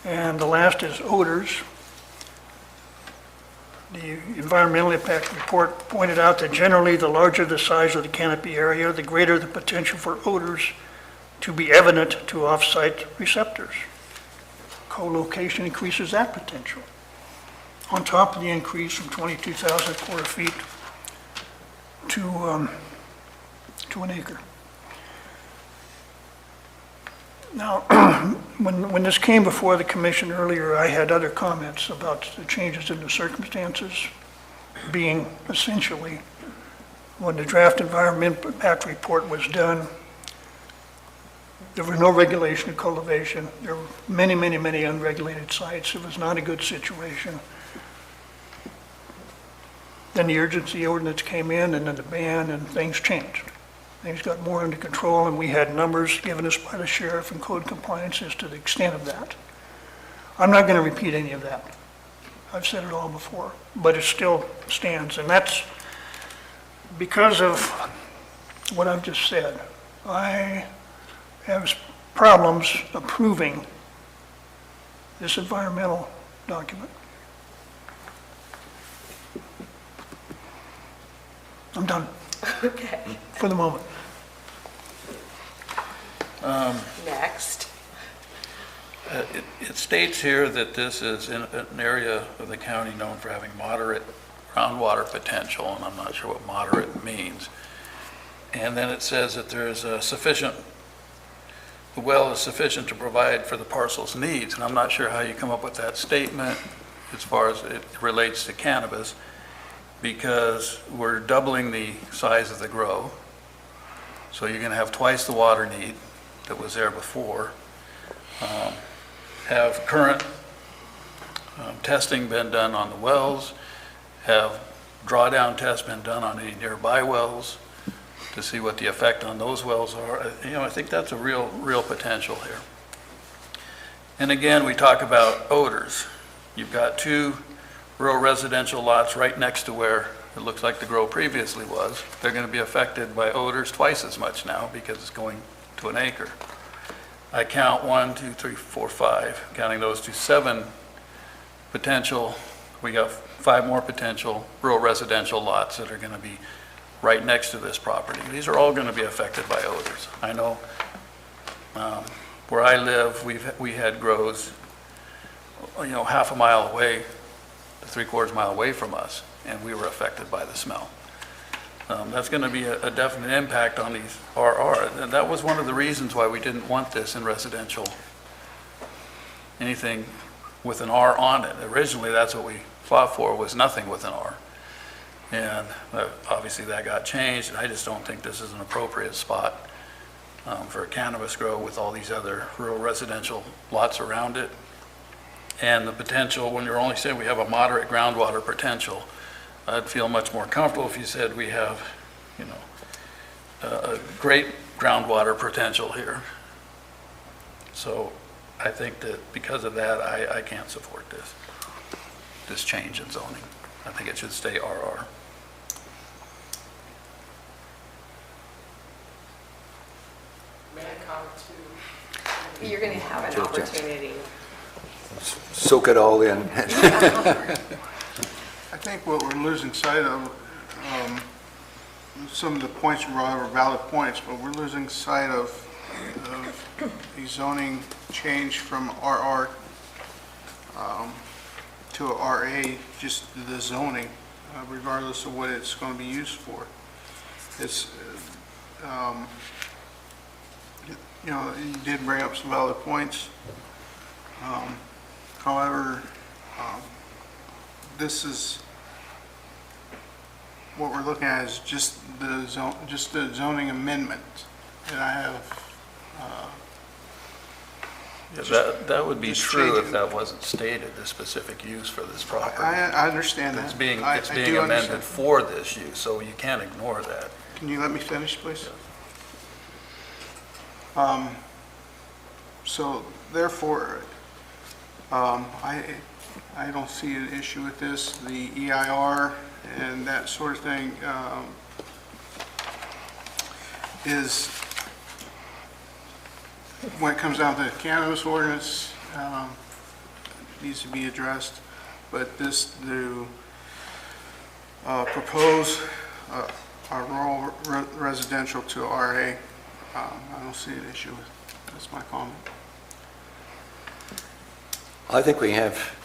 And the last is odors. The environmental impact report pointed out that generally the larger the size of the canopy area, the greater the potential for odors to be evident to off-site receptors. Co-location increases that potential, on top of the increase from 22,000 square feet to an acre. Now, when this came before the commission earlier, I had other comments about the changes in the circumstances, being essentially when the draft environmental impact report was done, there was no regulation of cultivation. There were many, many, many unregulated sites. It was not a good situation. Then the urgency ordinance came in, and then the ban, and things changed. Things got more under control, and we had numbers given us by the sheriff and code compliance as to the extent of that. I'm not going to repeat any of that. I've said it all before, but it still stands, and that's because of what I've just said. I have problems approving this environmental document. I'm done. Okay. For the moment. Next. It states here that this is in an area of the county known for having moderate groundwater potential, and I'm not sure what moderate means. And then it says that there is the well is sufficient to provide for the parcel's needs, and I'm not sure how you come up with that statement as far as it relates to cannabis, because we're doubling the size of the grow, so you're going to have twice the water need that was there before. Have current testing been done on the wells? Have drawdown tests been done on any nearby wells to see what the effect on those wells are? I think that's a real potential here. And again, we talk about odors. You've got 2 rural residential lots right next to where it looks like the grow previously was. They're going to be affected by odors twice as much now because it's going to an acre. I count 1, 2, 3, 4, 5, counting those 2, 7 potential. We got 5 more potential rural residential lots that are going to be right next to this property. These are all going to be affected by odors. I know where I live, we had grows, half a mile away to 3/4 mile away from us, and we were affected by the smell. That's going to be a definite impact on these RR. And that was one of the reasons why we didn't want this in residential, anything with an R on it. Originally, that's what we fought for, was nothing with an R. And obviously that got changed, and I just don't think this is an appropriate spot for a cannabis grow with all these other rural residential lots around it. And the potential, when you're only saying we have a moderate groundwater potential, I'd feel much more comfortable if you said we have, a great groundwater potential here. So I think that because of that, I can't support this change in zoning. I think it should stay RR. May I comment too? You're going to have an opportunity. Soak it all in. I think what we're losing sight of, some of the points you brought up are valid points, but we're losing sight of the zoning change from RR to a RA, just the zoning, regardless of what it's going to be used for. It's, you did bring up some valid points. However, this is, what we're looking at is just the zoning amendment. And I have, That would be just true if changing. that wasn't stated, the specific use for this property. I understand that. It's being I amended do understand. for this use, so you can't ignore that. Can you let me finish, please? So therefore, I don't see an issue with this. The EIR and that sort of thing is, when it comes down to the cannabis ordinance, needs to be addressed. But this, to propose our rural residential to RA, I don't see an issue with it. That's my comment. I think we have,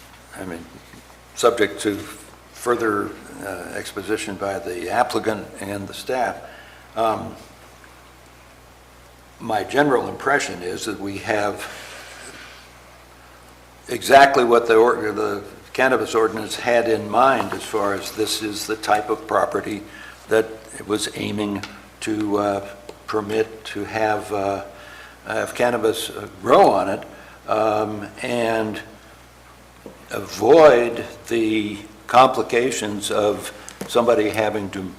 subject to further exposition by the applicant and the staff, my general impression is that we have exactly what the cannabis ordinance had in mind, as far as this is the type of property that it was aiming to permit to have cannabis grow on it, and avoid the complications of somebody having to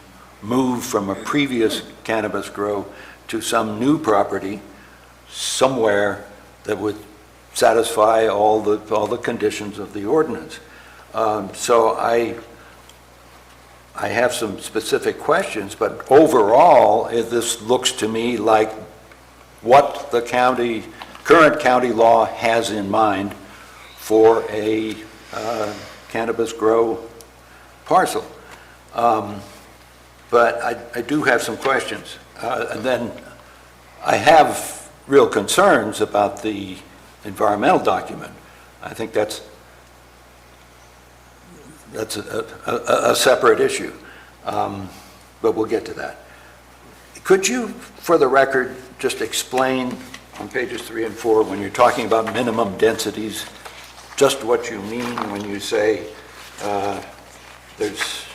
move from a previous cannabis grow to some new property somewhere that would satisfy all the conditions of the ordinance. So I have some specific questions, but overall, this looks to me like what the current county law has in mind for a cannabis grow parcel. But I do have some questions. And then I have real concerns about the environmental document, I think that's a separate issue. But we'll get to that. Could you, for the record, just explain on pages 3 and 4, when you're talking about minimum densities, just what you mean when you say there's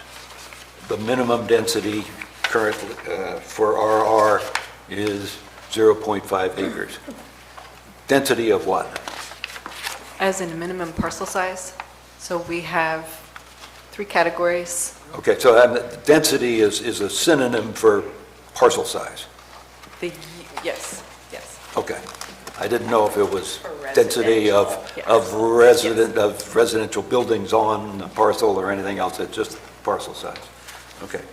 the minimum density currently for RR is 0.5 acres. Density of what? As in minimum parcel size. So we have 3 categories. Okay, so density is a synonym for parcel size. Yes. Okay. I didn't know if it was For density of yes. residential buildings on a parcel or anything else. It's just parcel size. Okay.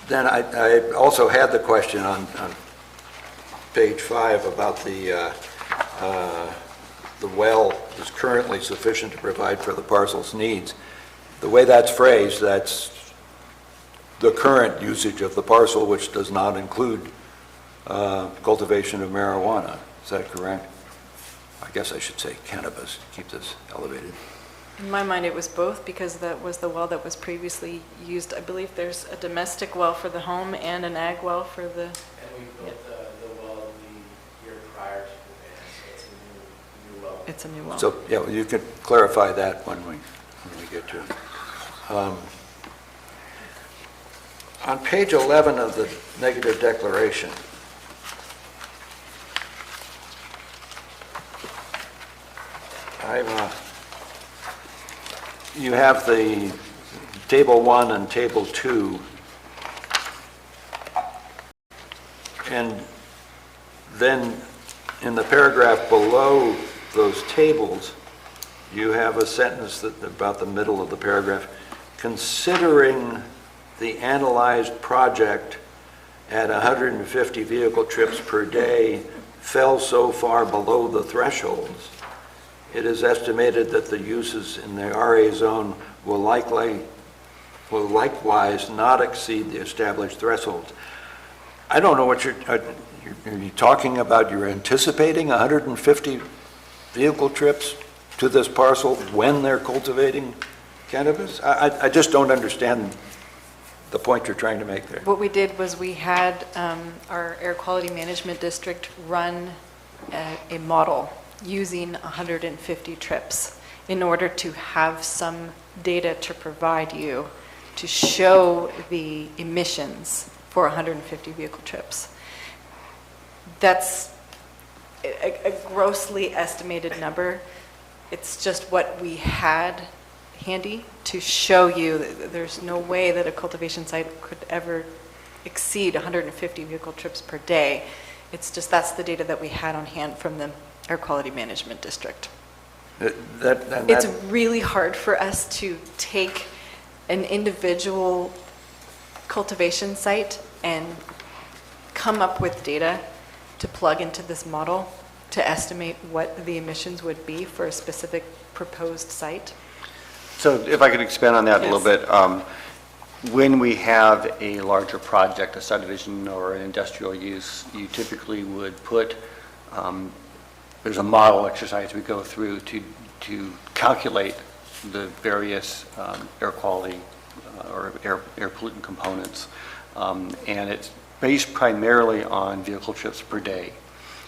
Then I also had the question on page 5 about the well is currently sufficient to provide for the parcel's needs. The way that's phrased, that's the current usage of the parcel, which does not include cultivation of marijuana. Is that correct? I guess I should say cannabis, keep this elevated. In my mind, it was both, because that was the well that was previously used. I believe there's a domestic well for the home and an ag well for the... And we built the well the year prior to the ban, so it's a new well. It's a new well. So, yeah, you could clarify that when we get to it. On page 11 of the negative declaration, you have the table 1 and table 2, and then in the paragraph below those tables, you have a sentence that about the middle of the paragraph, considering the analyzed project at 150 vehicle trips per day fell so far below the thresholds, it is estimated that the uses in the RA zone will likewise not exceed the established thresholds. I don't know what are you talking about? You're anticipating 150 vehicle trips to this parcel when they're cultivating cannabis? I just don't understand the point you're trying to make there. What we did was we had our air quality management district run a model using 150 trips in order to have some data to provide you to show the emissions for 150 vehicle trips. That's a grossly estimated number. It's just what we had handy to show you that there's no way that a cultivation site could ever exceed 150 vehicle trips per day. It's just that's the data that we had on hand from the Air Quality Management District. It's really hard for us to take an individual cultivation site and come up with data to plug into this model to estimate what the emissions would be for a specific proposed site. So if I could expand on that a little bit. When we have a larger project, a subdivision or an industrial use, you typically would put, there's a model exercise we go through to calculate the various air quality or air pollutant components. And it's based primarily on vehicle trips per day.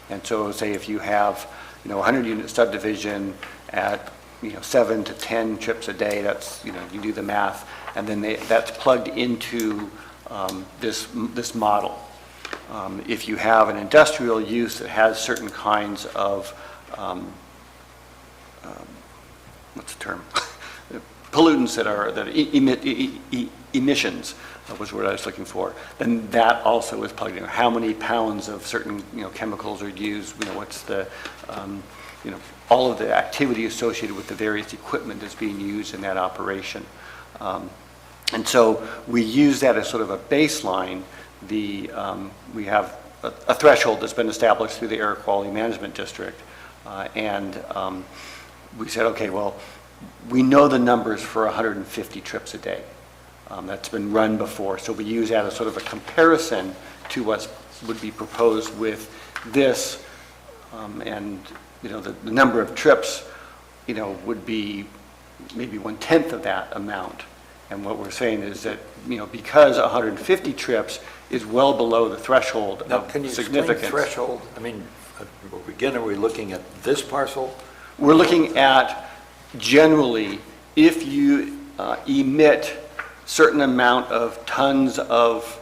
And so say if you have, 100 unit subdivision at 7 to 10 trips a day, that's, you do the math, and then that's plugged into this model. If you have an industrial use that has certain kinds of, what's the term? Pollutants that emit emissions, was what I was looking for, then that also is plugged in. How many pounds of certain chemicals are used, what's the, all of the activity associated with the various equipment that's being used in that operation. And so we use that as sort of a baseline. We have a threshold that's been established through the Air Quality Management District. And we said, okay, well, we know the numbers for 150 trips a day. That's been run before. So we use that as sort of a comparison to us would be proposed with this, and, the number of trips, would be maybe 1/10 of that amount. And what we're saying is that, because 150 trips is well below the threshold Now, of can you explain significance. threshold? I mean, again, are we looking at this parcel? We're looking at, generally, if you emit certain amount of tons of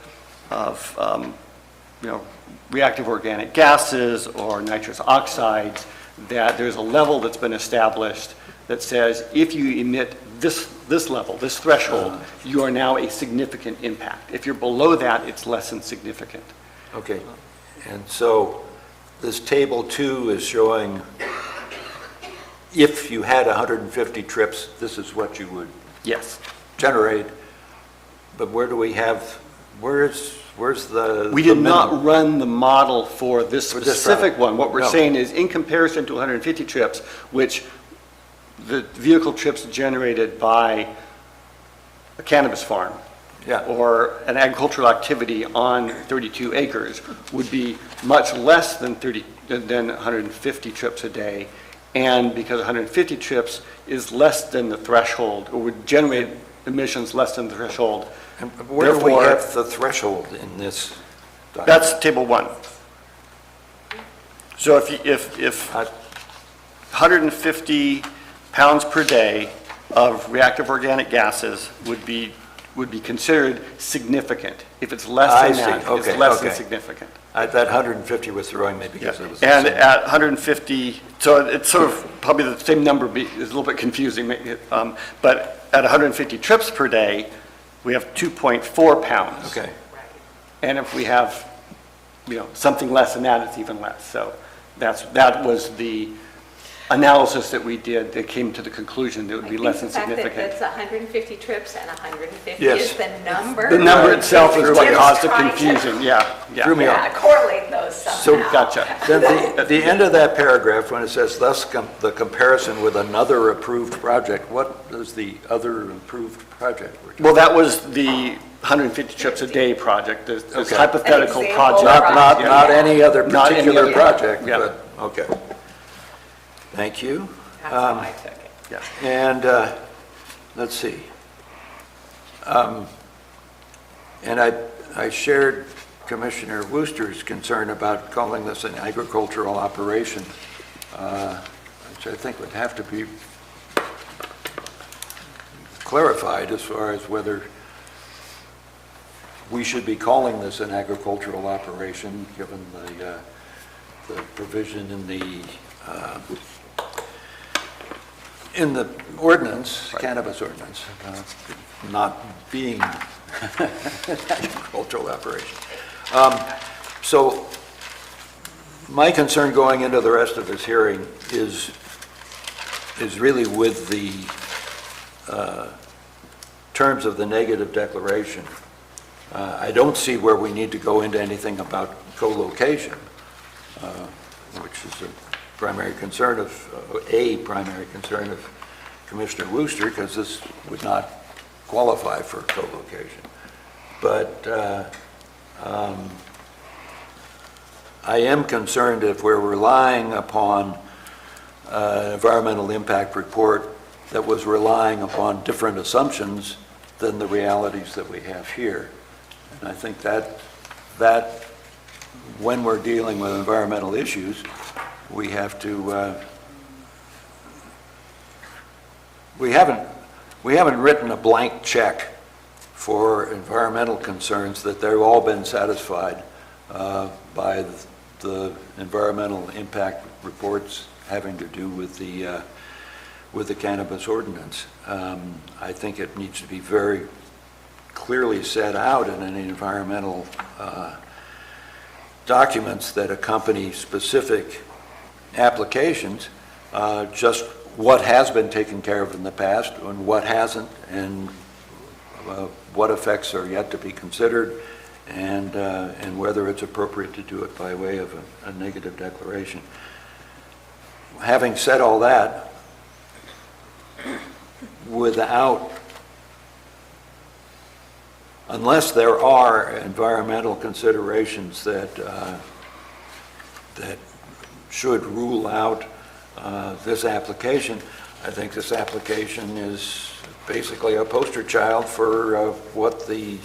reactive organic gases or nitrous oxides, that there's a level that's been established that says if you emit this level, this threshold, you are now a significant impact. If you're below that, it's less than significant. Okay, and so this table 2 is showing if you had 150 trips, this is what you would Yes. generate. But where do we have, where's the? We the did minimum? not run the model for this For this specific product. one. What we're No. saying is, in comparison to 150 trips, which the vehicle trips generated by a cannabis farm Yeah. or an agricultural activity on 32 acres would be much less than 150 trips a day. And because 150 trips is less than the threshold, or would generate emissions less than the threshold, And where do we therefore- have the threshold in this document? that's table 1. So if 150 pounds per day of reactive organic gases would be considered significant. If it's less I than see. that, Okay, it's less than okay. significant. That 150 was throwing me because it was the And same. at 150, so it's sort of probably the same number, is a little bit confusing, but at 150 trips per day, we have 2.4 pounds. Okay, And if we have, something less than that, it's even less. So that was the analysis that we did that came to the conclusion that it would be less than I think the significant. fact that it's 150 trips and 150 Yes. is the number. The number itself is what Just caused the trying to- confusion, yeah. Threw me off. Yeah, correlate those So, somehow. Gotcha. then at the end of that paragraph, when it says thus the comparison with another approved project, what is the other approved project? we're talking Well, that was the 150 trips a day project, this Okay. hypothetical An example project. Not, Yeah. not any other Not any particular other- project, yeah. but, okay. Thank you. That's how I took it. Yeah. And, let's see. And I shared Commissioner Wooster's concern about calling this an agricultural operation, which I think would have to be clarified as far as whether we should be calling this an agricultural operation, given the provision in the ordinance, cannabis ordinance, not being an agricultural operation. So my concern going into the rest of this hearing is really with the terms of the negative declaration. I don't see where we need to go into anything about co-location, which is a primary concern of Commissioner Wooster, because this would not qualify for co-location. But I am concerned if we're relying upon an environmental impact report that was relying upon different assumptions than the realities that we have here. And I think that when we're dealing with environmental issues, we have to, we haven't written a blank check for environmental concerns that they've all been satisfied by the environmental impact reports having to do with the cannabis ordinance. I think it needs to be very clearly set out in any environmental documents that accompany specific applications, just what has been taken care of in the past and what hasn't, and what effects are yet to be considered, and whether it's appropriate to do it by way of a negative declaration. Having said all that, without unless there are environmental considerations that, that should rule out this application, I think this application is basically a poster child for what the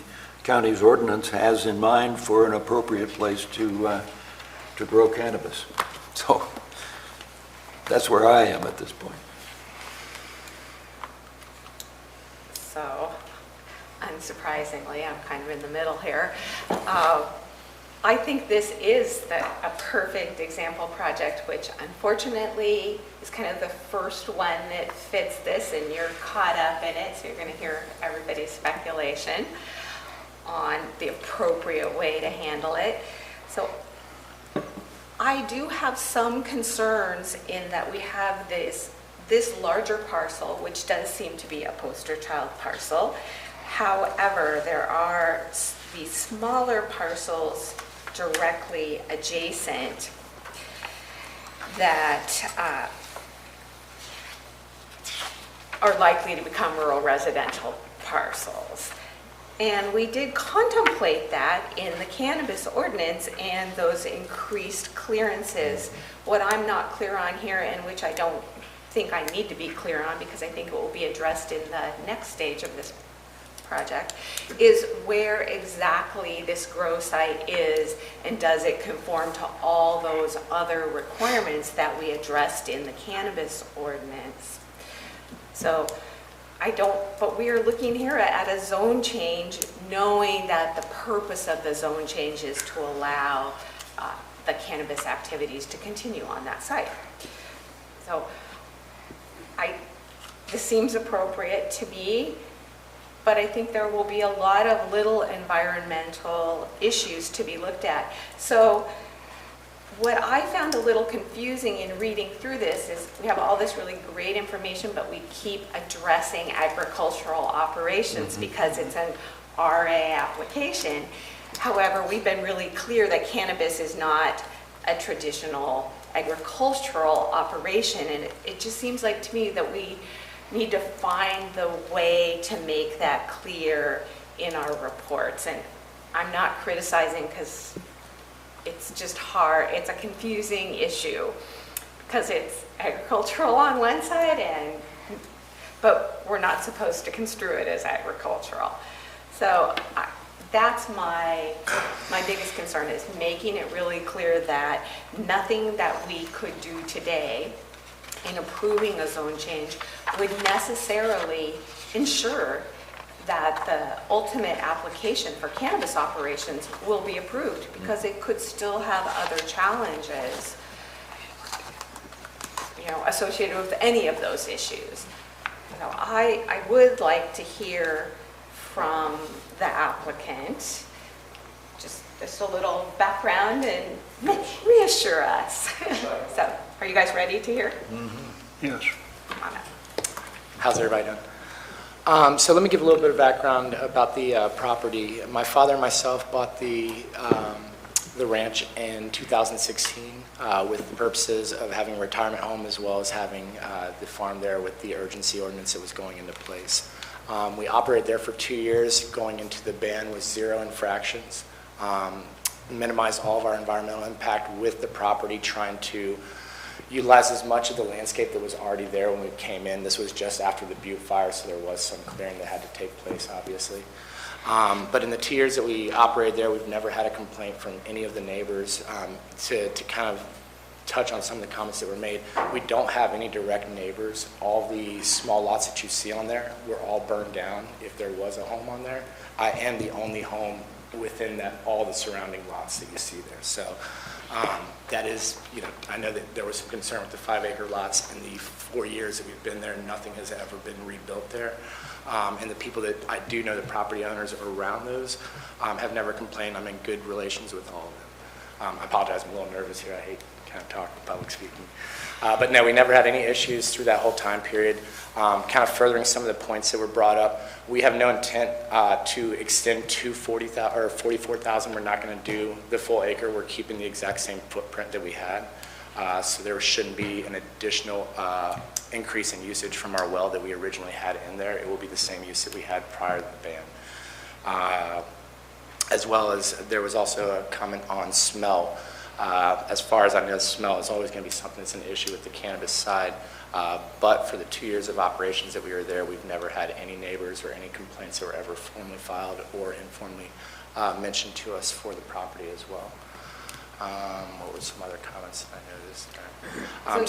county's ordinance has in mind for an appropriate place to grow cannabis. So that's where I am at this point. So, unsurprisingly, I'm kind of in the middle here. I think this is a perfect example project, which unfortunately is kind of the first one that fits this, and you're caught up in it, so you're going to hear everybody's speculation on the appropriate way to handle it. So I do have some concerns in that we have this larger parcel, which does seem to be a poster child parcel. However, there are these smaller parcels directly adjacent that are likely to become rural residential parcels. And we did contemplate that in the cannabis ordinance and those increased clearances. What I'm not clear on here, and which I don't think I need to be clear on because I think it will be addressed in the next stage of this project, is where exactly this grow site is, and does it conform to all those other requirements that we addressed in the cannabis ordinance. So but we are looking here at a zone change, knowing that the purpose of the zone change is to allow the cannabis activities to continue on that site. So this seems appropriate to me, but I think there will be a lot of little environmental issues to be looked at. So what I found a little confusing in reading through this is we have all this really great information, but we keep addressing agricultural operations because it's an RA application. However, we've been really clear that cannabis is not a traditional agricultural operation, and it just seems like to me that we need to find the way to make that clear in our reports. And I'm not criticizing because it's just hard. It's a confusing issue because it's agricultural on one side, but we're not supposed to construe it as agricultural. So that's my biggest concern, is making it really clear that nothing that we could do today in approving a zone change would necessarily ensure that the ultimate application for cannabis operations will be approved, because it could still have other challenges, associated with any of those issues. I would like to hear from the applicant, just a little background and reassure us. So, are you guys ready to hear? Yes. Come on up. How's everybody doing? So let me give a little bit of background about the property. My father and myself bought the ranch in 2016 with the purposes of having a retirement home, as well as having the farm there with the urgency ordinance that was going into place. We operated there for 2 years. Going into the ban with 0 infractions. Minimized all of our environmental impact with the property, trying to utilize as much of the landscape that was already there when we came in. This was just after the Butte fire, so there was some clearing that had to take place, obviously. But in the 2 years that we operated there, we've never had a complaint from any of the neighbors. To kind of touch on some of the comments that were made, we don't have any direct neighbors. All the small lots that you see on there were all burned down if there was a home on there. I am the only home within all the surrounding lots that you see there. So that is, I know that there was some concern with the 5-acre lots. In the 4 years that we've been there, nothing has ever been rebuilt there. And the people that I do know, the property owners around those, have never complained. I'm in good relations with all of them. I apologize, I'm a little nervous here. I hate kind of talking public speaking. But no, we never had any issues through that whole time period. Kind of furthering some of the points that were brought up, we have no intent to extend to 40,000 or 44,000. We're not going to do the full acre. We're keeping the exact same footprint that we had. So there shouldn't be an additional increase in usage from our well that we originally had in there. It will be the same use that we had prior to the ban. as well as there was also a comment on smell. As far as I know, smell is always going to be something that's an issue with the cannabis side. But for the 2 years of operations that we were there, we've never had any neighbors or any complaints that were ever formally filed or informally mentioned to us for the property as well. What were some other comments that I noticed?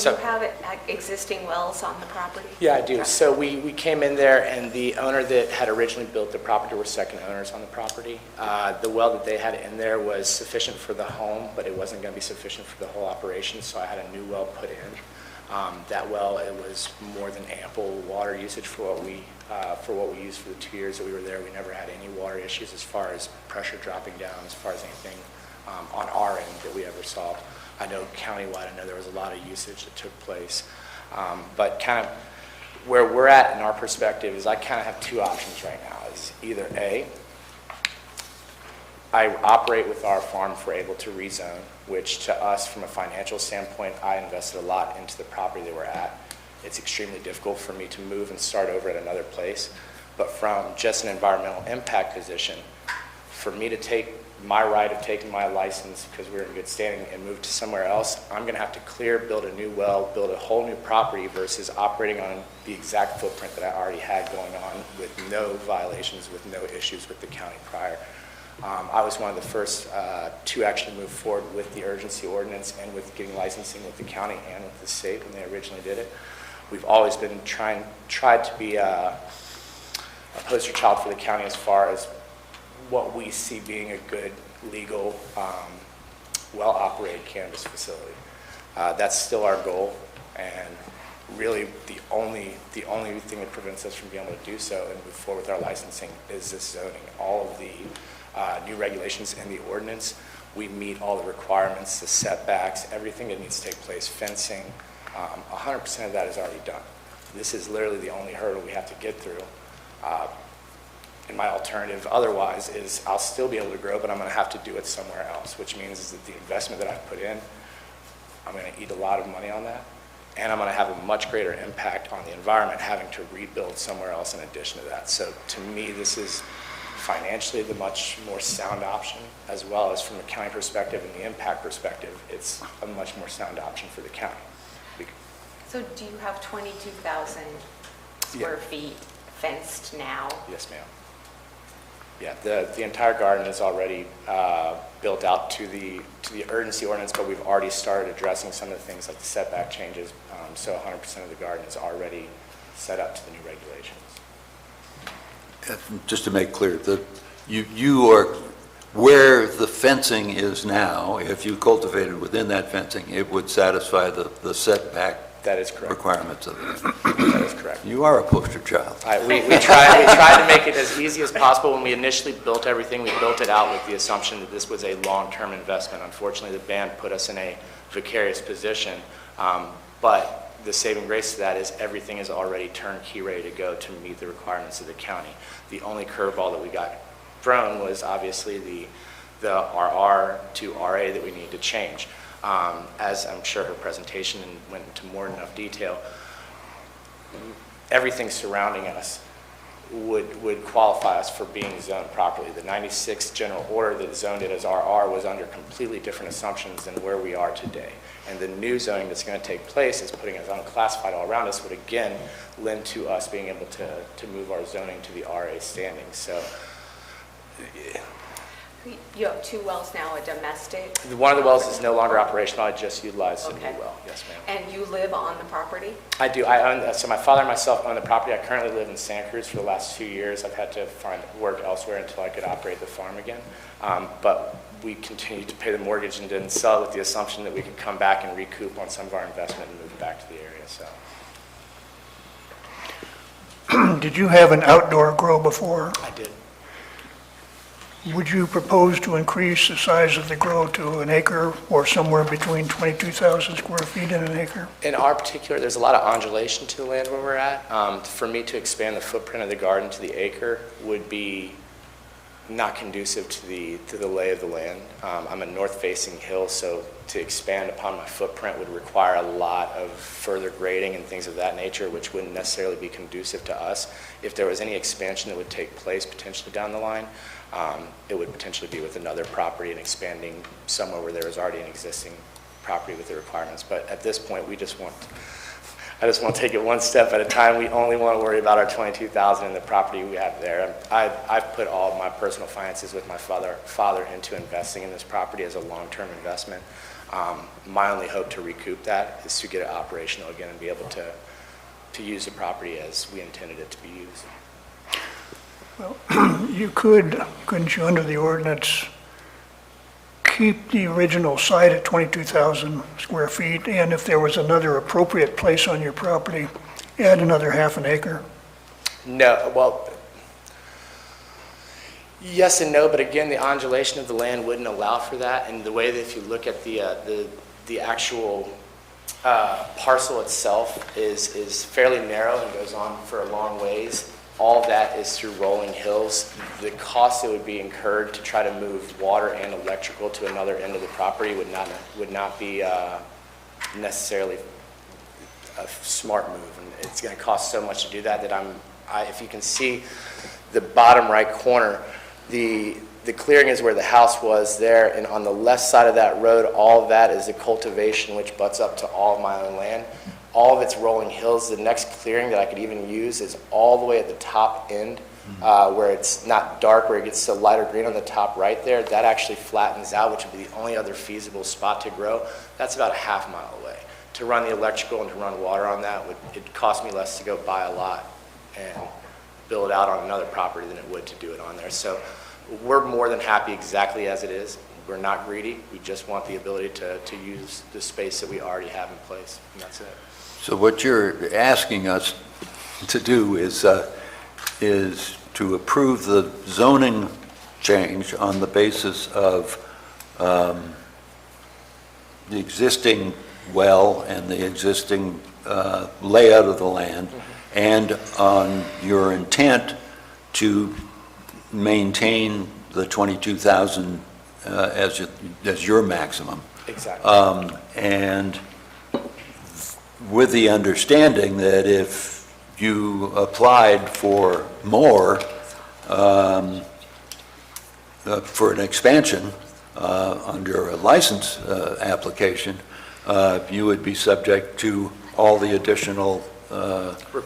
So you have existing wells on the property? Yeah, I do. So we came in there, and the owner that had originally built the property were second owners on the property. The well that they had in there was sufficient for the home, but it wasn't going to be sufficient for the whole operation, so I had a new well put in. That well, it was more than ample water usage for what we used for the 2 years that we were there. We never had any water issues as far as pressure dropping down, as far as anything on our end that we ever saw. I know countywide, I know there was a lot of usage that took place. But kind of where we're at in our perspective is I kind of have two options right now. Is either A, I operate with our farm if we're able to rezone, which to us from a financial standpoint, I invested a lot into the property that we're at. It's extremely difficult for me to move and start over at another place. But from just an environmental impact position, for me to take my right of taking my license because we're in good standing and move to somewhere else, I'm going to have to clear, build a new well, build a whole new property versus operating on the exact footprint that I already had going on with no violations, with no issues with the county prior. I was one of the first to actually move forward with the urgency ordinance and with getting licensing with the county and with the state when they originally did it. We've always been tried to be a poster child for the county as far as what we see being a good, legal, well-operated cannabis facility. That's still our goal, and really the only thing that prevents us from being able to do so and move forward with our licensing is this zoning. All of the new regulations in the ordinance, we meet all the requirements, the setbacks, everything that needs to take place, fencing, 100% of that is already done. This is literally the only hurdle we have to get through. And my alternative otherwise is I'll still be able to grow, but I'm going to have to do it somewhere else, which means is that the investment that I've put in, I'm going to eat a lot of money on that, and I'm going to have a much greater impact on the environment having to rebuild somewhere else in addition to that. So to me, this is financially the much more sound option, as well as from a county perspective and the impact perspective, it's a much more sound option for the county. So do you have 22,000 square feet fenced now? Yes, ma'am. Yeah, the entire garden is already built out to the urgency ordinance, but we've already started addressing some of the things like the setback changes. So 100% of the garden is already set up to the new regulations. Just to make clear, that you are where the fencing is now. If you cultivated within that fencing, it would satisfy the setback. That is correct. Requirements of it. That is correct. You are a poster child. We tried to make it as easy as possible. When we initially built everything, we built it out with the assumption that this was a long-term investment. Unfortunately, the ban put us in a vicarious position, but the saving grace to that is everything is already turnkey ready to go to meet the requirements of the county. The only curveball that we got thrown was obviously the RR to RA that we need to change. As I'm sure her presentation went into more than enough detail, everything surrounding us would qualify us for being zoned properly. The 96 general order that zoned it as RR was under completely different assumptions than where we are today. And the new zoning that's going to take place is putting us unclassified all around us would again lend to us being able to move our zoning to the RA standing. So You have 2 wells now, a domestic? one of the wells is no longer operational. I just utilized a new Okay. well. Yes, ma'am. And you live on the property? I do. I own, so my father and myself own the property. I currently live in Santa Cruz for the last 2 years. I've had to find work elsewhere until I could operate the farm again. But we continued to pay the mortgage and didn't sell it with the assumption that we could come back and recoup on some of our investment and move back to the area. So Did you have an outdoor grow before? I did. Would you propose to increase the size of the grow to an acre or somewhere between 22,000 square feet and an acre? In our particular, there's a lot of undulation to the land where we're at. For me to expand the footprint of the garden to the acre would be not conducive to the lay of the land. I'm a north-facing hill, so to expand upon my footprint would require a lot of further grading and things of that nature, which wouldn't necessarily be conducive to us. If there was any expansion that would take place potentially down the line, it would potentially be with another property and expanding somewhere where there is already an existing property with the requirements. But at this point, I just want to take it one step at a time. We only want to worry about our 22,000 and the property we have there. I've put all of my personal finances with my father into investing in this property as a long-term investment. My only hope to recoup that is to get it operational again and be able to use the property as we intended it to be used. Well, couldn't you, under the ordinance, keep the original site at 22,000 square feet, and if there was another appropriate place on your property, add another half an acre? No, well, yes and no, but again, the undulation of the land wouldn't allow for that, and the way that if you look at the actual parcel itself is fairly narrow and goes on for a long ways. All that is through rolling hills. The cost that would be incurred to try to move water and electrical to another end of the property would not be necessarily a smart move. And it's going to cost so much to do that if you can see the bottom right corner, the clearing is where the house was there, and on the left side of that road, all of that is a cultivation which butts up to all of my own land. All of it's rolling hills. The next clearing that I could even use is all the way at the top end, where it's not dark, where it gets to lighter green on the top right there. That actually flattens out, which would be the only other feasible spot to grow. That's about a half mile away. To run the electrical and to run water on that, it'd cost me less to go buy a lot and build out on another property than it would to do it on there. So we're more than happy exactly as it is. We're not greedy. We just want the ability to use the space that we already have in place, and that's it. So what you're asking us to do is to approve the zoning change on the basis of the existing well and the existing layout of the land, and on your intent to maintain the 22,000 as your maximum. Exactly. And with the understanding that if you applied for more, for an expansion under a license application, you would be subject to all the additional,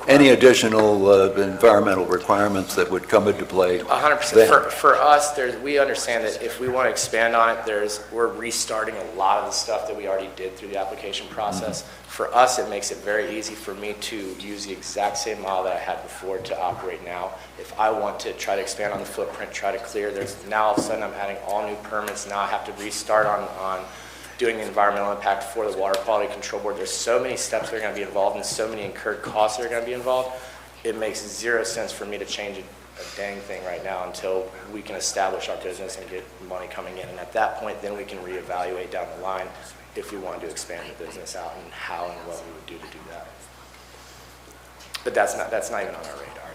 any additional environmental requirements that would come into play. 100%. For us, we understand that if we want to expand on it, we're restarting a lot of the stuff that we already did through the application process. For us, it makes it very easy for me to use the exact same model that I had before to operate now. If I want to try to expand on the footprint, try to clear, now all of a sudden I'm adding all new permits. Now I have to restart on doing the environmental impact for the water quality control board. There's so many steps that are going to be involved and so many incurred costs that are going to be involved. It makes zero sense for me to change a dang thing right now until we can establish our business and get money coming in. And at that point, then we can reevaluate down the line if we want to expand the business out and how and what we would do to do that. But that's not even on our radar.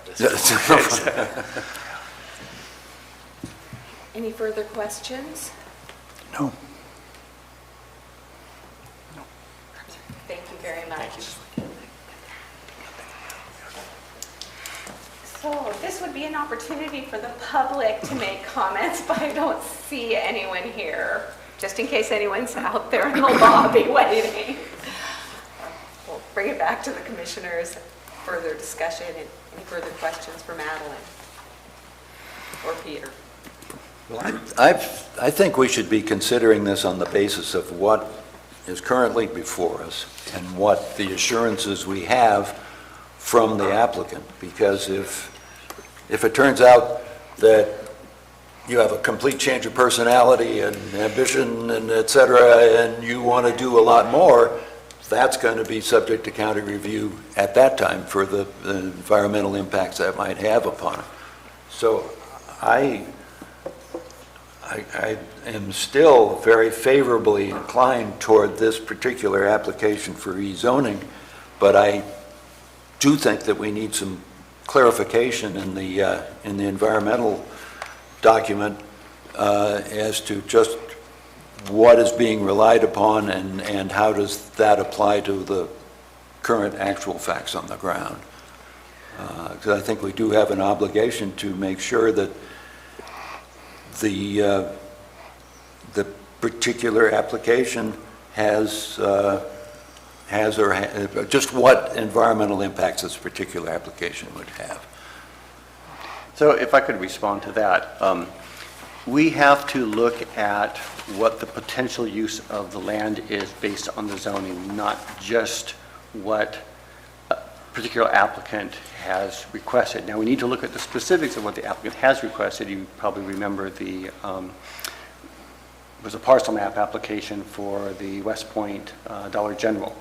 Any further questions? No. Thank you very much. Thank you. So this would be an opportunity for the public to make comments, but I don't see anyone here, just in case anyone's out there in the lobby waiting. We'll bring it back to the commissioners, further discussion, and any further questions for Madeline or Peter. Well, I think we should be considering this on the basis of what is currently before us and what the assurances we have from the applicant. Because if it turns out that you have a complete change of personality and ambition and et cetera, and you want to do a lot more, that's going to be subject to county review at that time for the environmental impacts that might have upon it. So I am still very favorably inclined toward this particular application for rezoning, but I do think that we need some clarification in the environmental document as to just what is being relied upon and how does that apply to the current actual facts on the ground. Because I think we do have an obligation to make sure that the particular application has just what environmental impacts this particular application would have. So if I could respond to that, we have to look at what the potential use of the land is based on the zoning, not just what a particular applicant has requested. Now, we need to look at the specifics of what the applicant has requested. You probably remember the was a parcel map application for the West Point Dollar General.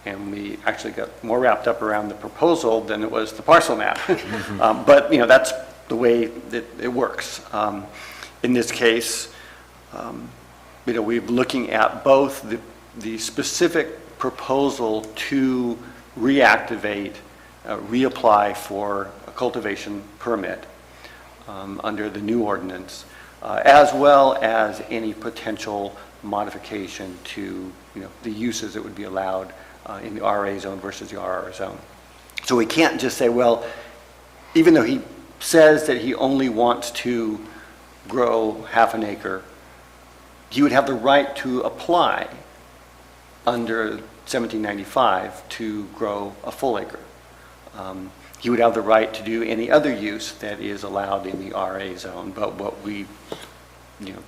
And we actually got more wrapped up around the proposal than it was the parcel map. But, you know, that's the way that it works. In this case, you know, we're looking at both the specific proposal to reactivate, reapply for a cultivation permit under the new ordinance, as well as any potential modification to, you know, the uses that would be allowed in the RA zone versus the RR zone. So we can't just say, well, even though he says that he only wants to grow half an acre, he would have the right to apply under 1795 to grow a full acre. He would have the right to do any other use that is allowed in the RA zone, but what we, you know,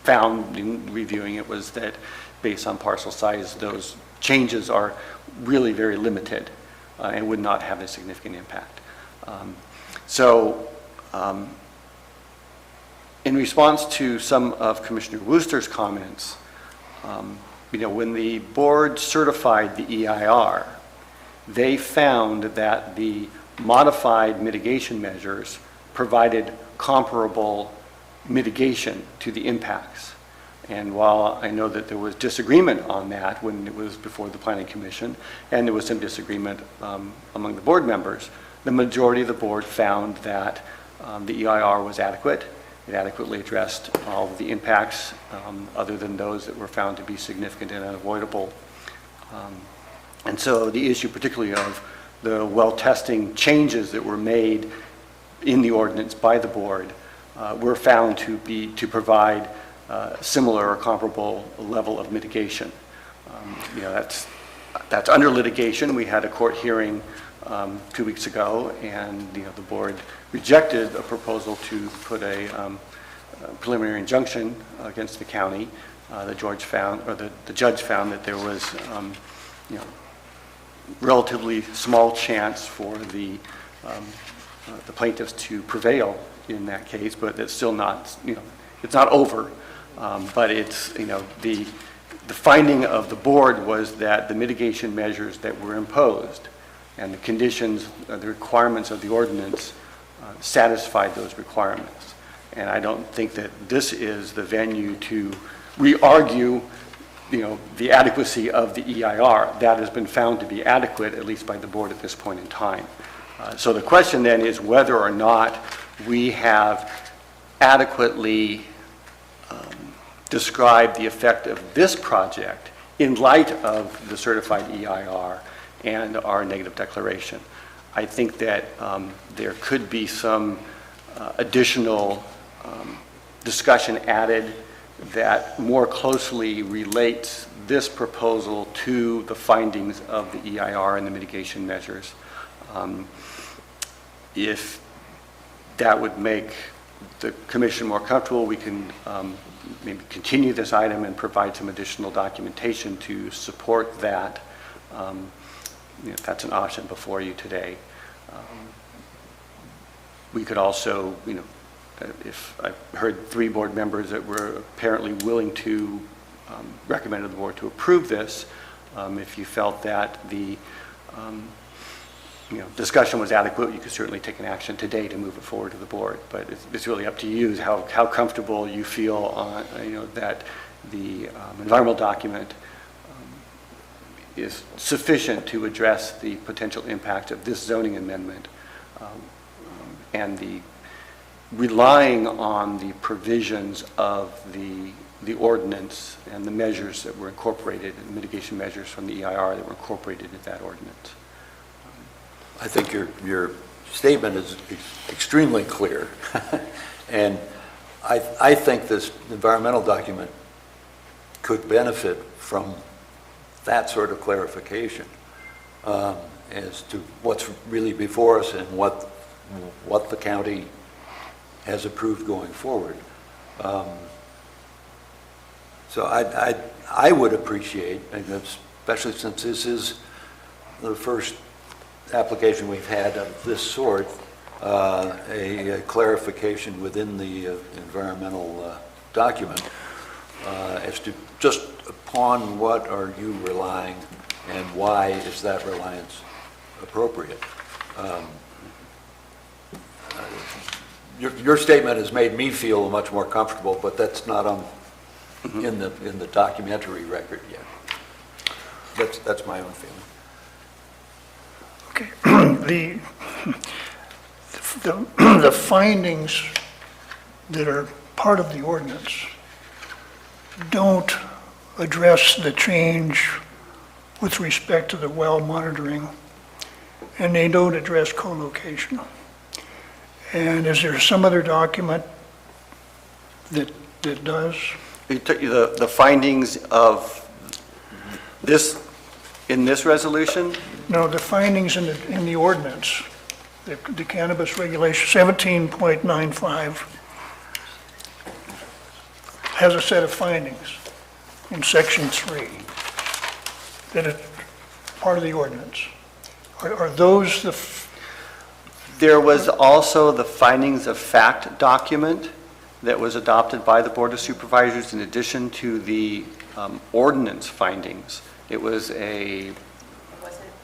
found in reviewing it was that based on parcel size, those changes are really very limited and would not have a significant impact. In response to some of Commissioner Wooster's comments, you know, when the board certified the EIR, they found that the modified mitigation measures provided comparable mitigation to the impacts. And while I know that there was disagreement on that when it was before the Planning Commission, and there was some disagreement among the board members, the majority of the board found that the EIR was adequate. It adequately addressed all of the impacts other than those that were found to be significant and unavoidable. And so the issue particularly of the well testing changes that were made in the ordinance by the board were found to provide similar or comparable level of mitigation. You know, that's under litigation. We had a court hearing 2 weeks ago, and you know, the board rejected a proposal to put a preliminary injunction against the county. The judge found that there was you know, relatively small chance for the plaintiffs to prevail in that case, but it's still not, you know, it's not over. But it's, you know, the finding of the board was that the mitigation measures that were imposed and the conditions, the requirements of the ordinance satisfied those requirements. And I don't think that this is the venue to re-argue, you know, the adequacy of the EIR. That has been found to be adequate, at least by the board at this point in time. So the question then is whether or not we have adequately describe the effect of this project in light of the certified EIR and our negative declaration. I think that there could be some additional discussion added that more closely relates this proposal to the findings of the EIR and the mitigation measures. If that would make the commission more comfortable, we can maybe continue this item and provide some additional documentation to support that. You know, if that's an option before you today. We could also, you know, if I heard 3 board members that were apparently willing to recommend to the board to approve this, if you felt that the you know, discussion was adequate, you could certainly take an action today to move it forward to the board. But it's really up to you how comfortable you feel on, you know, that the environmental document is sufficient to address the potential impact of this zoning amendment and the relying on the provisions of the ordinance and the measures that were incorporated, and mitigation measures from the EIR that were incorporated in that ordinance. I think your statement is extremely clear. And I think this environmental document could benefit from that sort of clarification as to what's really before us and what the county has approved going forward. So I would appreciate, and especially since this is the first application we've had of this sort, a clarification within the environmental document as to just upon what are you relying and why is that reliance appropriate. Your statement has made me feel much more comfortable, but that's not on in the documentary record yet. That's my own feeling. Okay. The findings that are part of the ordinance don't address the change with respect to the well monitoring, and they don't address co-location. And is there some other document that does? The findings of this, in this resolution? No, the findings in the ordinance, the cannabis regulation 17.95 has a set of findings in section 3 that are part of the ordinance. Are those the... There was also the findings of fact document that was adopted by the Board of Supervisors in addition to the ordinance findings. It was a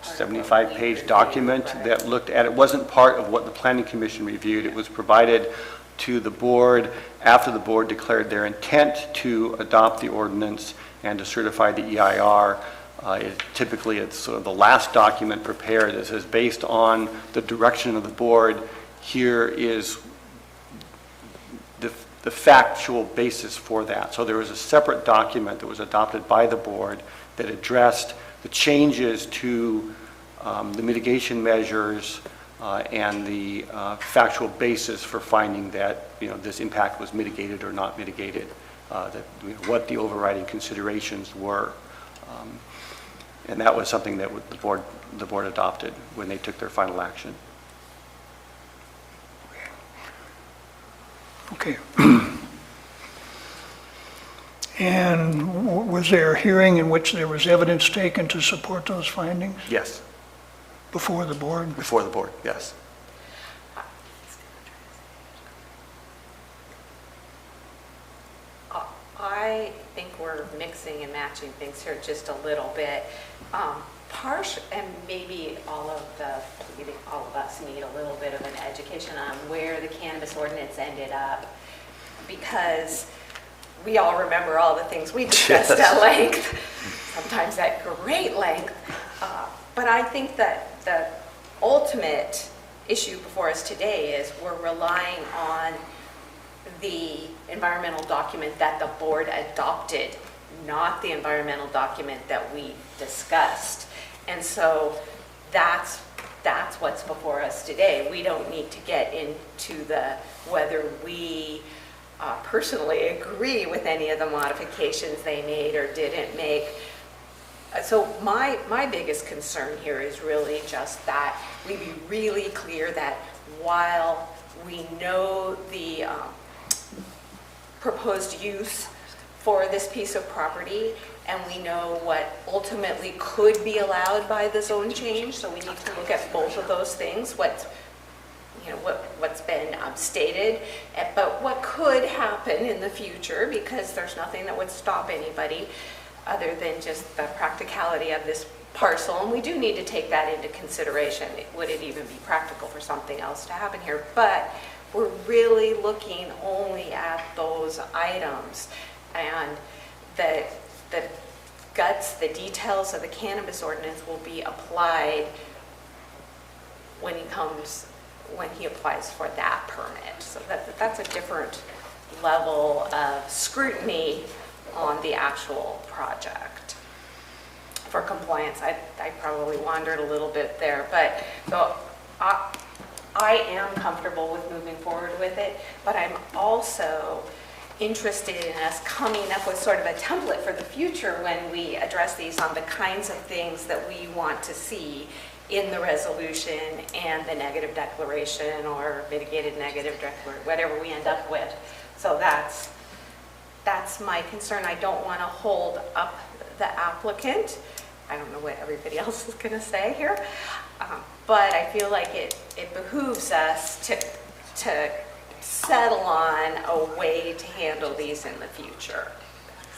75-page document that looked at, it wasn't part of what the Planning Commission reviewed. It was provided to the board after the board declared their intent to adopt the ordinance and to certify the EIR. Typically, it's sort of the last document prepared that says, based on the direction of the board, here is the factual basis for that. So there was a separate document that was adopted by the board that addressed the changes to the mitigation measures and the factual basis for finding that, this impact was mitigated or not mitigated, what the overriding considerations were. And that was something that the board adopted when they took their final action. Okay. And was there a hearing in which there was evidence taken to support those findings? Yes. Before the board? Before the board, yes. I think we're mixing and matching things here just a little bit. And maybe all of us need a little bit of an education on where the cannabis ordinance ended up, because we all remember all the things we discussed at length, sometimes at great length. But I think that the ultimate issue before us today is we're relying on the environmental document that the board adopted, not the environmental document that we discussed. And so that's what's before us today. We don't need to get into whether we personally agree with any of the modifications they made or didn't make. So my biggest concern here is really just that we be really clear that while we know the proposed use for this piece of property, and we know what ultimately could be allowed by the zone change, so we need to look at both of those things, what's been stated, but what could happen in the future, because there's nothing that would stop anybody other than just the practicality of this parcel, and we do need to take that into consideration. Would it even be practical for something else to happen here? But we're really looking only at those items, and the guts, the details of the cannabis ordinance will be applied when it comes when he applies for that permit. So that's a different level of scrutiny on the actual project. For compliance, I probably wandered a little bit there, but so I am comfortable with moving forward with it, but I'm also interested in us coming up with sort of a template for the future when we address these on the kinds of things that we want to see in the resolution and the negative declaration or mitigated negative declaration, whatever we end up with. So that's my concern. I don't want to hold up the applicant. I don't know what everybody else is going to say here, but I feel like it behooves us to settle on a way to handle these in the future,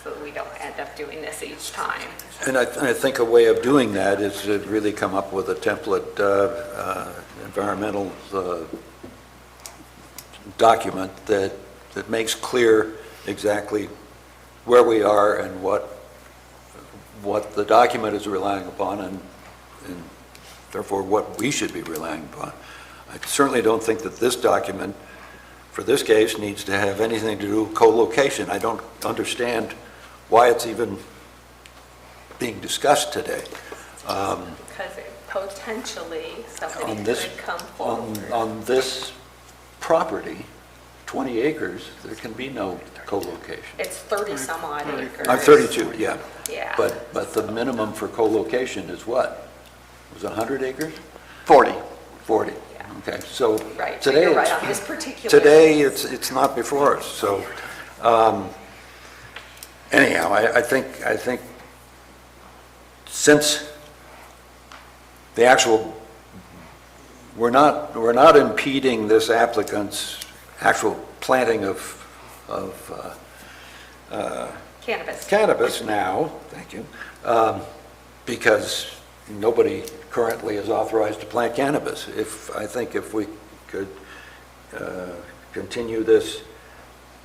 so that we don't end up doing this each time. And I think a way of doing that is to really come up with a template environmental document that makes clear exactly where we are and what the document is relying upon, and therefore what we should be relying upon. I certainly don't think that this document, for this case, needs to have anything to do with co-location. I don't understand why it's even being discussed today. Because potentially somebody could come forward. On this property, 20 acres, there can be no co-location. It's 30 some odd acres. 32, yeah. Yeah. But the minimum for co-location is what? Was it 100 acres? 40. 40. Yeah. Okay, so Right, so today, you're right on this particular. today it's not before us. So anyhow, I think since the actual, we're not impeding this applicant's actual planting of cannabis now, thank you, because nobody currently is authorized to plant cannabis. I think if we could continue this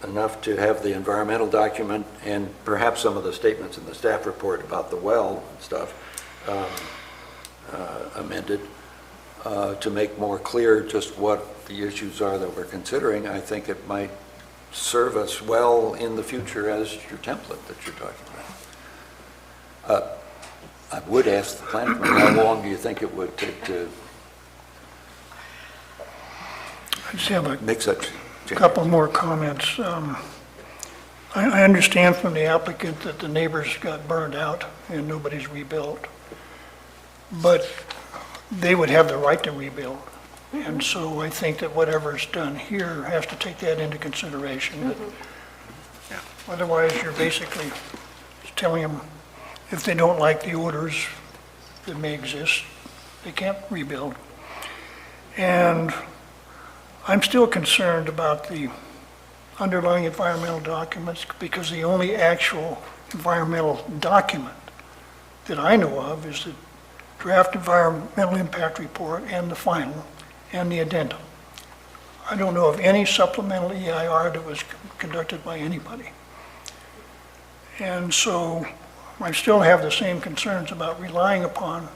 enough to have the environmental document and perhaps some of the statements in the staff report about the well and stuff amended to make more clear just what the issues are that we're considering, I think it might serve us well in the future as your template that you're talking about. I would ask the planning commission, how long do you think it would take to I just have a make such change? couple more comments. I understand from the applicant that the neighbors got burned out and nobody's rebuilt, but they would have the right to rebuild. And so I think that whatever's done here has to take that into consideration. Otherwise, you're basically telling them if they don't like the odors that may exist, they can't rebuild. And I'm still concerned about the underlying environmental documents, because the only actual environmental document that I know of is the draft environmental impact report and the final and the addendum. I don't know of any supplemental EIR that was conducted by anybody. And so I still have the same concerns about relying upon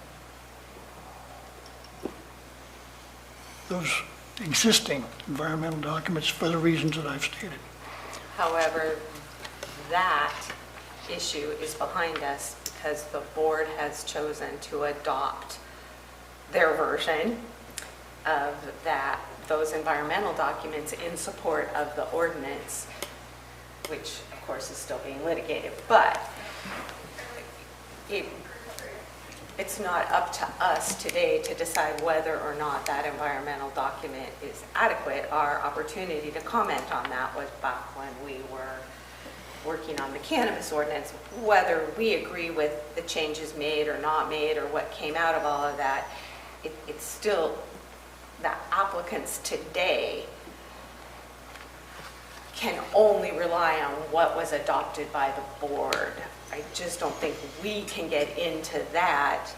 those existing environmental documents for the reasons that I've stated. However, that issue is behind us because the board has chosen to adopt their version of those environmental documents in support of the ordinance, which of course is still being litigated. But it's not up to us today to decide whether or not that environmental document is adequate. Our opportunity to comment on that was back when we were working on the cannabis ordinance. Whether we agree with the changes made or not made or what came out of all of that, it's still the applicants today can only rely on what was adopted by the board. I just don't think we can get into that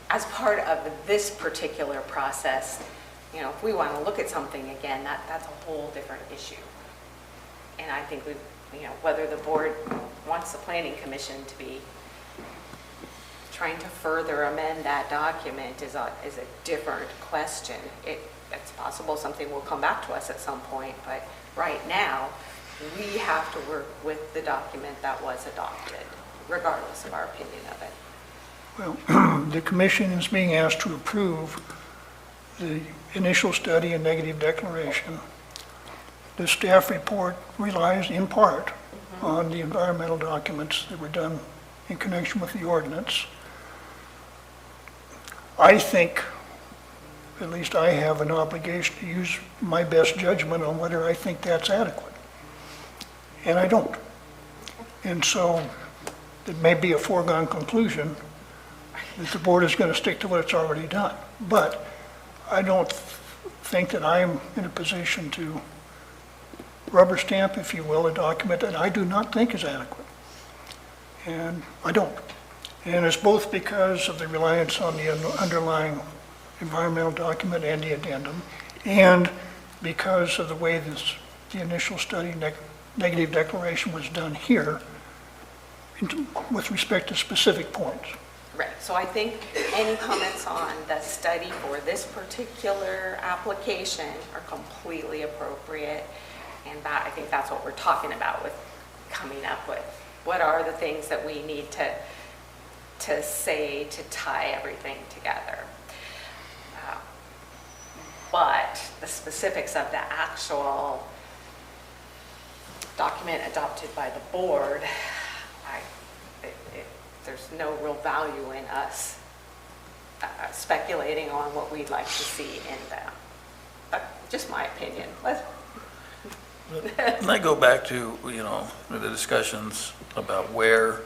as part of this particular process. You know, if we want to look at something again, that's a whole different issue. And I think whether the board wants the planning commission to be trying to further amend that document is a different question. It's possible something will come back to us at some point, but right now, we have to work with the document that was adopted, regardless of our opinion of it. Well, the commission is being asked to approve the initial study and negative declaration. The staff report relies in part on the environmental documents that were done in connection with the ordinance. I think, at least I have an obligation to use my best judgment on whether I think that's adequate. And I don't. And so it may be a foregone conclusion that the board is going to stick to what it's already done. But I don't think that I'm in a position to rubber stamp, if you will, a document that I do not think is adequate. And I don't. And it's both because of the reliance on the underlying environmental document and the addendum, and because of the way the initial study negative declaration was done here with respect to specific points. Right, so I think any comments on the study for this particular application are completely appropriate, and that, I think that's what we're talking about with coming up with what are the things that we need to say to tie everything together. But the specifics of the actual document adopted by the board, there's no real value in us speculating on what we'd like to see in them. Just my opinion. And I go back to, the discussions about where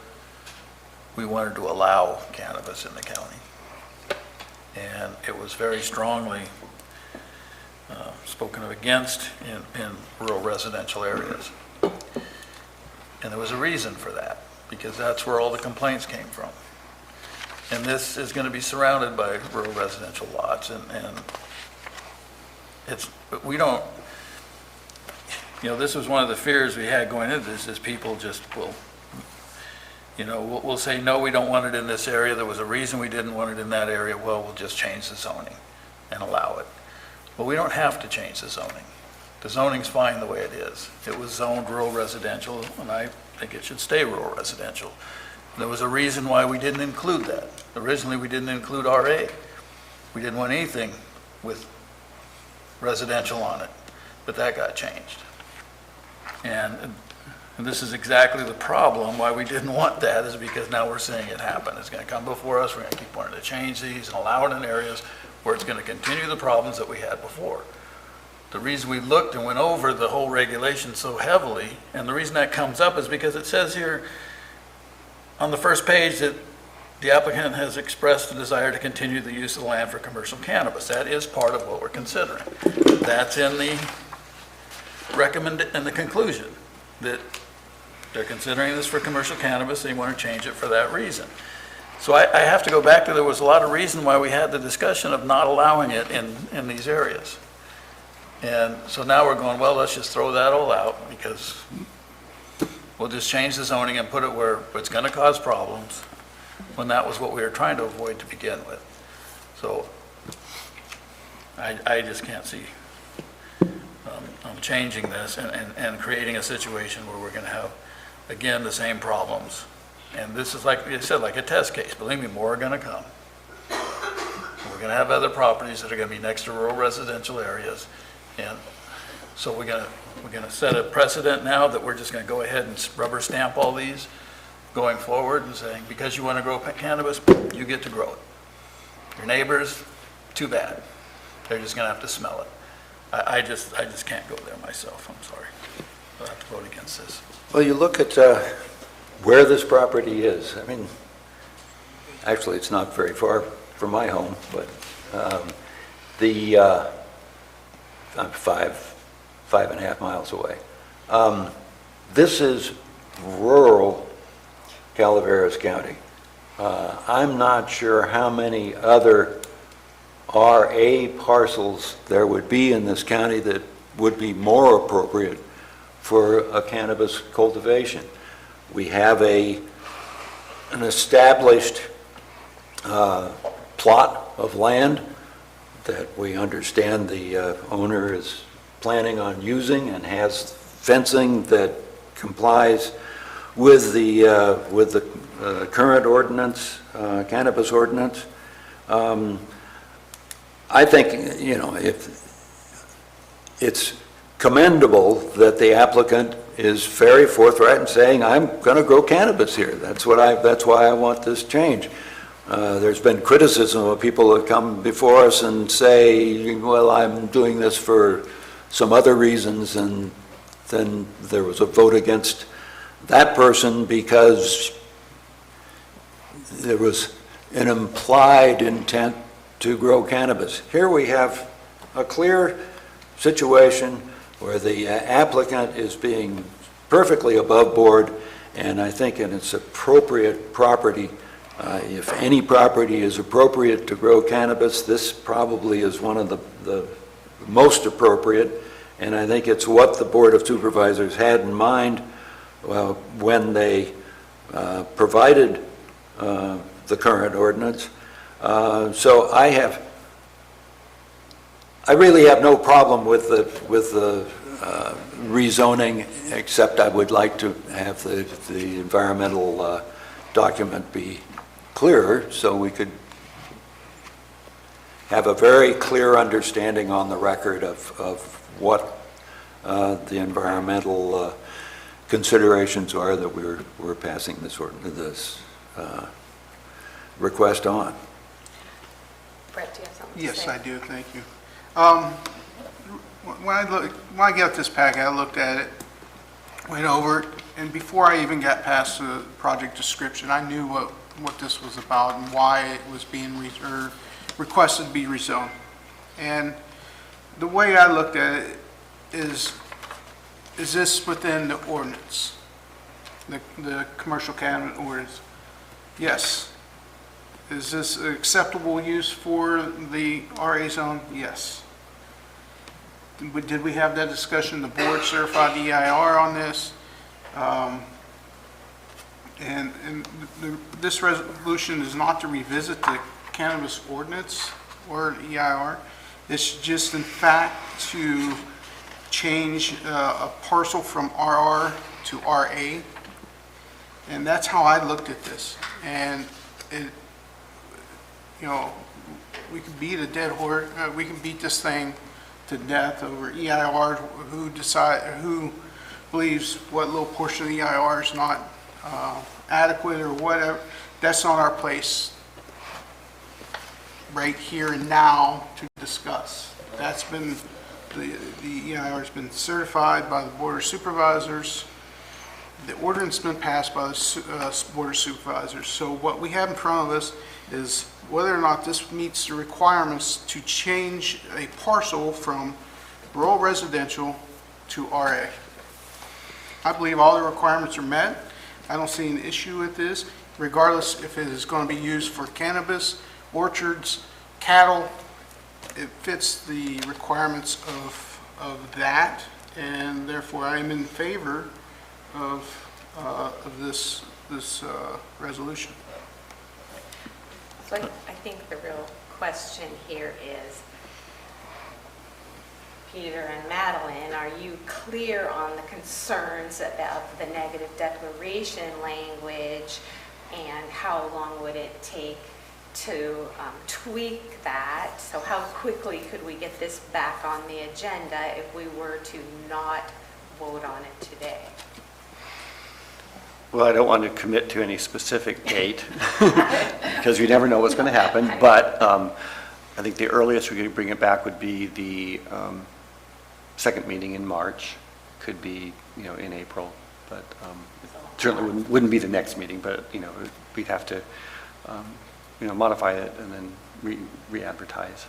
we wanted to allow cannabis in the county. And it was very strongly spoken of against in rural residential areas. And there was a reason for that, because that's where all the complaints came from. And this is going to be surrounded by rural residential lots, and we don't, this was one of the fears we had going into this, is people just will, we'll say, no, we don't want it in this area. There was a reason we didn't want it in that area. Well, we'll just change the zoning and allow it. But we don't have to change the zoning. The zoning's fine the way it is. It was zoned rural residential, and I think it should stay rural residential. There was a reason why we didn't include that. Originally, we didn't include RA. We didn't want anything with residential on it, but that got changed. And this is exactly the problem why we didn't want that, is because now we're seeing it happen. It's going to come before us. We're going to keep wanting to change these and allow it in areas where it's going to continue the problems that we had before. The reason we looked and went over the whole regulation so heavily, and the reason that comes up is because it says here on the first page that the applicant has expressed a desire to continue the use of the land for commercial cannabis. That is part of what we're considering. That's in the in the conclusion, that they're considering this for commercial cannabis. They want to change it for that reason. So I have to go back to, there was a lot of reason why we had the discussion of not allowing it in these areas. And so now we're going, well, let's just throw that all out, because we'll just change the zoning and put it where it's going to cause problems, when that was what we were trying to avoid to begin with. So I just can't see changing this and creating a situation where we're going to have, again, the same problems. And this is, like you said, like a test case. Believe me, more are going to come. We're going to have other properties that are going to be next to rural residential areas. And so we're going to set a precedent now that we're just going to go ahead and rubber stamp all these going forward, and saying, because you want to grow cannabis, you get to grow it. Your neighbors, too bad. They're just going to have to smell it. I just can't go there myself. I'm sorry. I'll have to vote against this. Well, you look at where this property is. I mean, actually, it's not very far from my home, but I'm 5.5 miles away. This is rural Calaveras County. I'm not sure how many other RA parcels there would be in this county that would be more appropriate for a cannabis cultivation. We have an established plot of land that we understand the owner is planning on using and has fencing that complies with the current ordinance, cannabis ordinance. I think, you know, if it's commendable that the applicant is very forthright in saying, I'm going to grow cannabis here. That's why I want this change. There's been criticism of people that come before us and say, well, I'm doing this for some other reasons, and then there was a vote against that person because there was an implied intent to grow cannabis. Here we have a clear situation where the applicant is being perfectly above board, and I think in its appropriate property, if any property is appropriate to grow cannabis, this probably is one of the most appropriate, and I think it's what the Board of Supervisors had in mind when they provided the current ordinance. So I really have no problem with the rezoning, except I would like to have the environmental document be clearer so we could have a very clear understanding on the record of what the environmental considerations are that we're passing this request on. Brett, do you have something to say? Yes, I do, thank you. When I got this packet, I looked at it, went over it, and before I even got past the project description, I knew what this was about and why it was being requested to be rezoned. And the way I looked at it is this within the ordinance, the commercial cannabis ordinance? Yes. Is this acceptable use for the RA zone? Yes. Did we have that discussion? The board certified the EIR on this. This resolution is not to revisit the cannabis ordinance or EIR. It's just in fact to change a parcel from RR to RA. And that's how I looked at this. And it, you know, we can beat a dead horse, we can beat this thing to death over EIR, who believes what little portion of the EIR is not adequate or whatever. That's not our place right here and now to discuss. That's been, the EIR has been certified by the Board of Supervisors. The ordinance has been passed by the Board of Supervisors. So what we have in front of us is whether or not this meets the requirements to change a parcel from rural residential to RA. I believe all the requirements are met. I don't see an issue with this, regardless if it is going to be used for cannabis, orchards, cattle. It fits the requirements of that, and therefore I am in favor of this resolution. So I think the real question here is, Peter and Madeline, are you clear on the concerns about the negative declaration language, and how long would it take to tweak that? So how quickly could we get this back on the agenda if we were to not vote on it today? Well, I don't want to commit to any specific date because we never know what's going to happen, but I think the earliest we could bring it back would be the second meeting in March, could be, you know, in April, but certainly wouldn't be the next meeting, but, you know, we'd have to, you know, modify it and then re-advertise.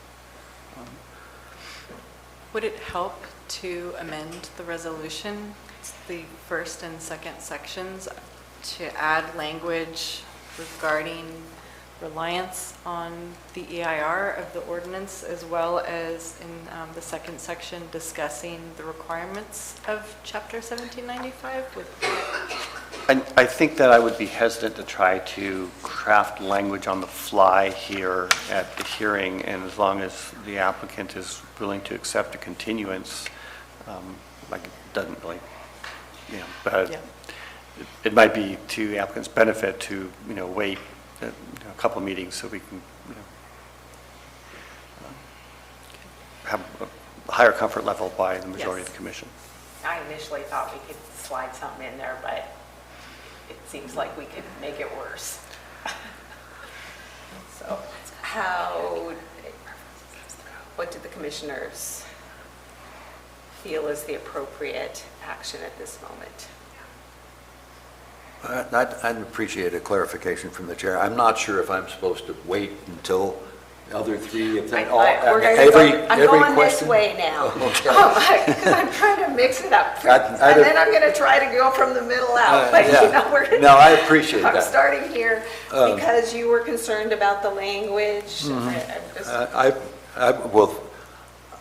Would it help to amend the resolution, the first and second sections, to add language regarding reliance on the EIR of the ordinance, as well as in the second section discussing the requirements of Chapter 1795? I think that I would be hesitant to try to craft language on the fly here at the hearing, and as long as the applicant is willing to accept a continuance, like it doesn't really, but Yeah. it might be to the applicant's benefit to, wait a couple of meetings so we can, have a higher comfort level by the majority of the commission. I initially thought we could slide something in there, but it seems like we could make it worse. So what did the commissioners feel is the appropriate action at this moment? I'd appreciate a clarification from the chair. I'm not sure if I'm supposed to wait until the other three, if they all, We're gonna every I'm going this question? way now. Okay. Because I'm trying to mix it up. I And then I'm going to try to go from the middle out. But, yeah. we're going to... No, I appreciate I'm that. starting here because you were concerned about the language. Well,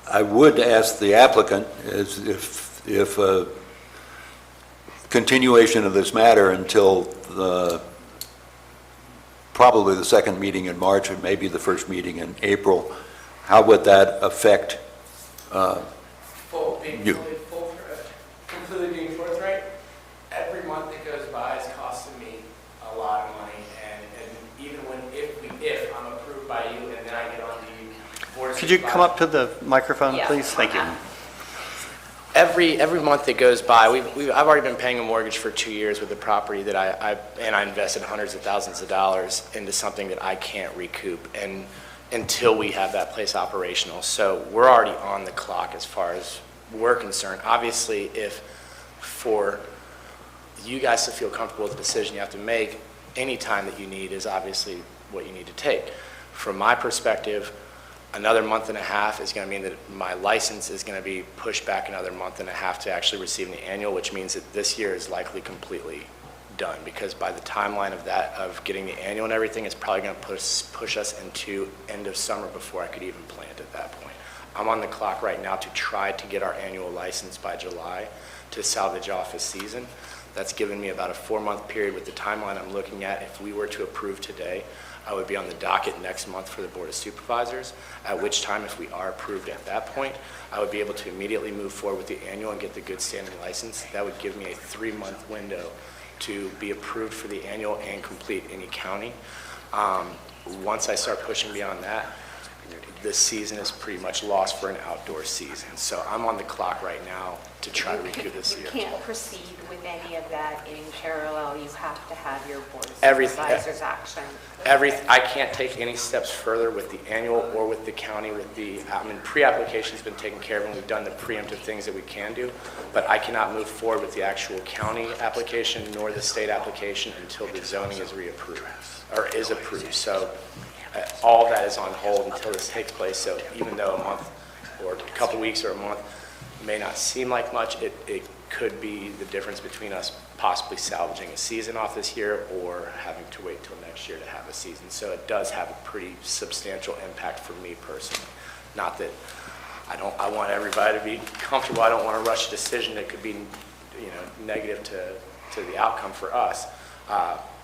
I would ask the applicant is if a continuation of this matter until probably the second meeting in March and maybe the first meeting in April, how would that affect you? Completely being forthright, every month that goes by is costing me a lot of money, and even if I'm approved by you and then I get on the board of Could you come up to the microphone, Yeah. please? Thank you. Every month that goes by, I've already been paying a mortgage for 2 years with the property that I invested hundreds of thousands of dollars into something that I can't recoup and until we have that place operational. So we're already on the clock as far as we're concerned. Obviously, if for you guys to feel comfortable with the decision you have to make, any time that you need is obviously what you need to take. From my perspective, another month and a half is going to mean that my license is going to be pushed back another month and a half to actually receive the annual, which means that this year is likely completely done, because by the timeline of getting the annual and everything, it's probably going to push us into end of summer before I could even plant at that point. I'm on the clock right now to try to get our annual license by July to salvage off this season. That's given me about a 4-month period with the timeline I'm looking at. If we were to approve today, I would be on the docket next month for the Board of Supervisors, at which time, if we are approved at that point, I would be able to immediately move forward with the annual and get the good standing license. That would give me a 3-month window to be approved for the annual and complete any county. Once I start pushing beyond that, this season is pretty much lost for an outdoor season. So I'm on the clock right now to try to recoup this year. You can't proceed with any of that in parallel. You have to have your board of Everything. supervisors action. I can't take any steps further with the annual or with the county. Pre-application's been taken care of and we've done the preemptive things that we can do, but I cannot move forward with the actual county application nor the state application until the zoning is reapproved or is approved. So all that is on hold until this takes place. So even though a month or a couple weeks or a month may not seem like much, it could be the difference between us possibly salvaging a season off this year or having to wait till next year to have a season. So it does have a pretty substantial impact for me personally. Not that I want everybody to be comfortable. I don't want to rush a decision that could be, negative to the outcome for us.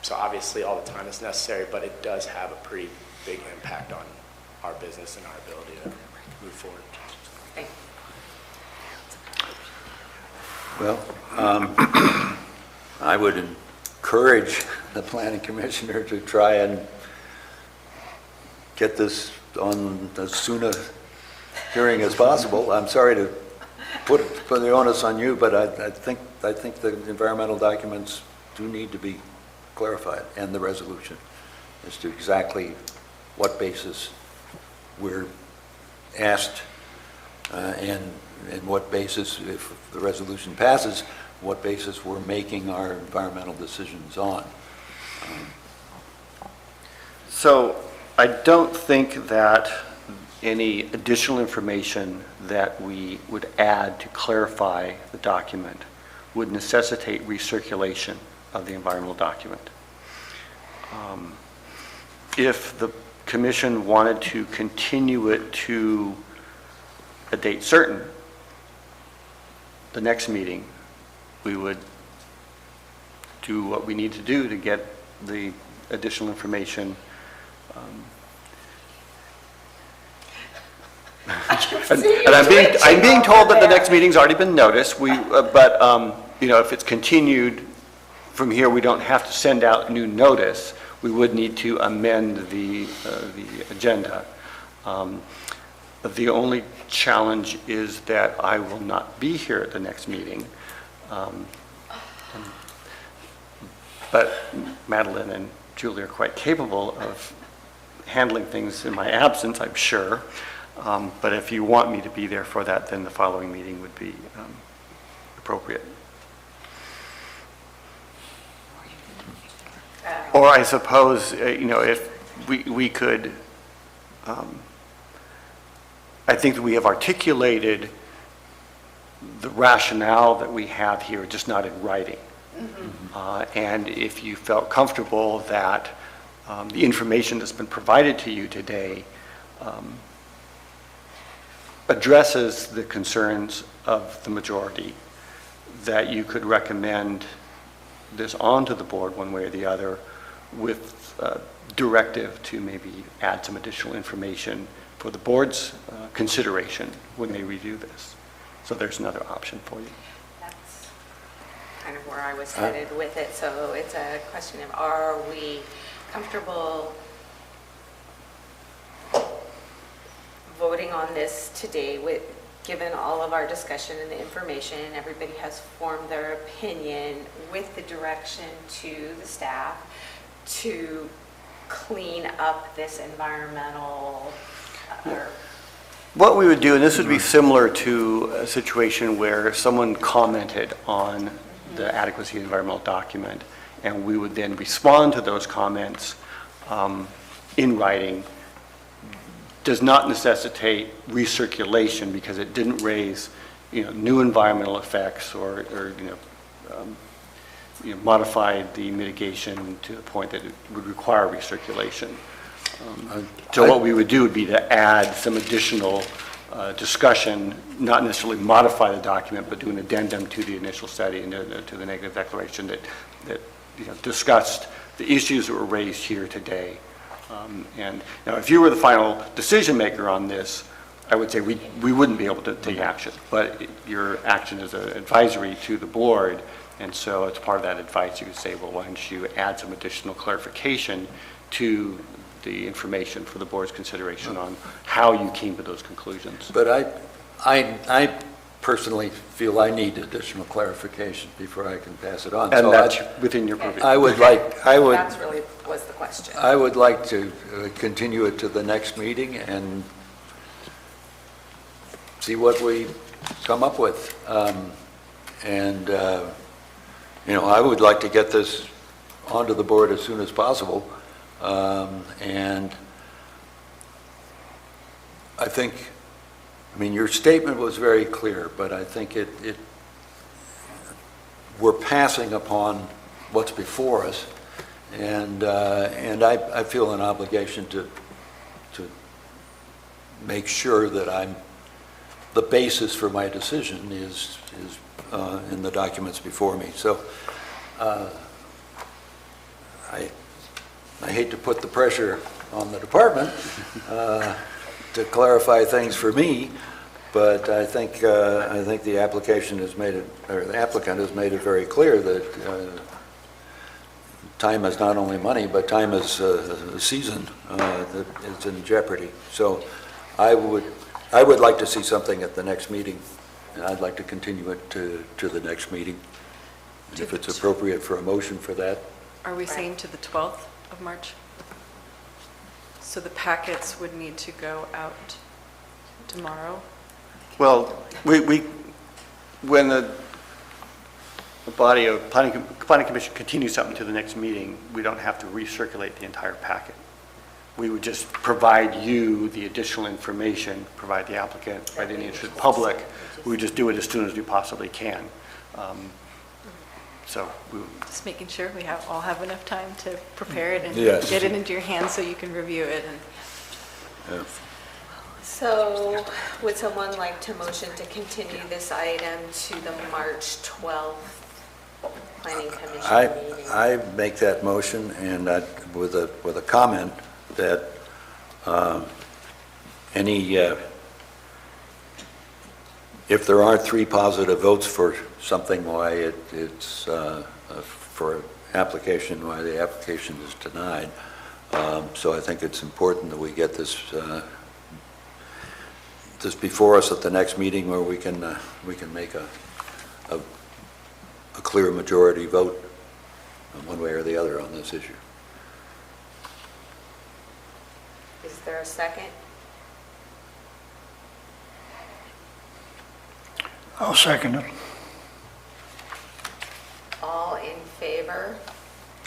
So obviously all the time is necessary, but it does have a pretty big impact on our business and our ability to move forward. Thank you. Well, I would encourage the planning commissioner to try and get this on as soon a hearing as possible. I'm sorry to put the onus on you, but I think the environmental documents do need to be clarified, and the resolution as to exactly what basis we're asked and what basis, if the resolution passes, what basis we're making our environmental decisions on. So I don't think that any additional information that we would add to clarify the document would necessitate recirculation of the environmental document. If the commission wanted to continue it to a date certain, the next meeting, we would do what we need to do to get the additional information. And I'm being told that the next meeting's already been noticed. But if it's continued from here, we don't have to send out new notice. We would need to amend the agenda. The only challenge is that I will not be here at the next meeting. But Madeline and Julie are quite capable of handling things in my absence, I'm sure. But if you want me to be there for that, then the following meeting would be appropriate. Or I suppose, if we could, I think that we have articulated the rationale that we have here, just not in writing. And if you felt comfortable that the information that's been provided to you today addresses the concerns of the majority, that you could recommend this on to the board one way or the other with directive to maybe add some additional information for the board's consideration when they review this. So there's another option for you. That's kind of where I was headed with it. So it's a question of, are we comfortable voting on this today given all of our discussion and the information, everybody has formed their opinion with the direction to the staff to clean up this environmental What we would do, and this would be similar to a situation where someone commented on the adequacy of the environmental document, and we would then respond to those comments in writing, does not necessitate recirculation because it didn't raise, new environmental effects or modified the mitigation to the point that it would require recirculation. So what we would do would be to add some additional discussion, not necessarily modify the document, but do an addendum to the initial study and to the negative declaration that discussed the issues that were raised here today. And if you were the final decision maker on this, I would say we wouldn't be able to take action, but your action is an advisory to the board, and so as part of that advice, you could say, well, why don't you add some additional clarification to the information for the board's consideration on how you came to those conclusions. But I personally feel I need additional clarification before I can pass it on. And so that's within your purview. That's really was the question. I would like to continue it to the next meeting and see what we come up with. I would like to get this onto the board as soon as possible. And I think, your statement was very clear, but I think we're passing upon what's before us, and I feel an obligation to make sure that the basis for my decision is in the documents before me. So I hate to put the pressure on the department to clarify things for me, but I think the applicant has made it very clear that time is not only money, but time is a season that is in jeopardy. So I would like to see something at the next meeting, and I'd like to continue it to the next meeting, if it's appropriate for a motion for that. Are we saying to the 12th of March? So the packets would need to go out tomorrow? Well, when the body of planning commission continues something to the next meeting, we don't have to recirculate the entire packet. We would just provide you the additional information, provide the applicant, provide the interested public. We would just do it as soon as we possibly can. Just making sure we all have enough time to prepare it and Yes. get it into your hands so you can review it. Yeah. So would someone like to motion to continue this item to the March 12th planning commission meeting. I make that motion, and with a comment that if there are 3 positive votes for something, why it's for application, why the application is denied. So I think it's important that we get this before us at the next meeting, where we can make a clear majority vote one way or the other on this issue. Is there a second? I'll second it. All in favor?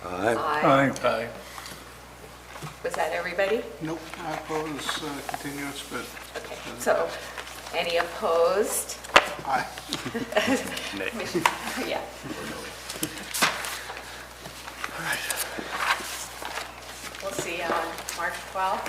Aye. Aye. Aye. Was that everybody? Nope, I oppose continuance, but Okay, so any opposed? aye. Yeah. We'll see you on March 12th.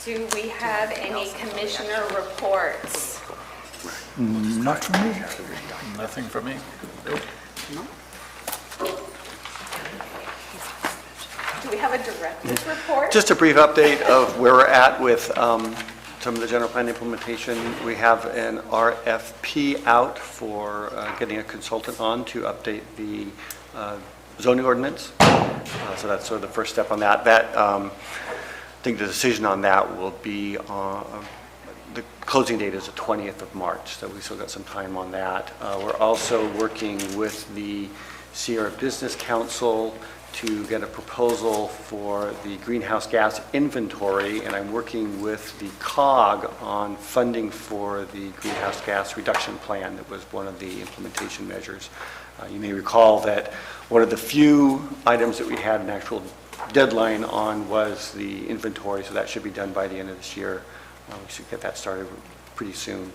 Do we have any commissioner reports? Not for me. Nothing for me. Do we have a director's report? Just a brief update of where we're at with some of the general plan implementation. We have an RFP out for getting a consultant on to update the zoning ordinance. So that's sort of the first step on that. I think the decision on that will be, the closing date is the 20th of March, so we still got some time on that. We're also working with the Sierra Business Council to get a proposal for the greenhouse gas inventory, and I'm working with the COG on funding for the greenhouse gas reduction plan that was one of the implementation measures. You may recall that one of the few items that we had an actual deadline on was the inventory, so that should be done by the end of this year. We should get that started pretty soon,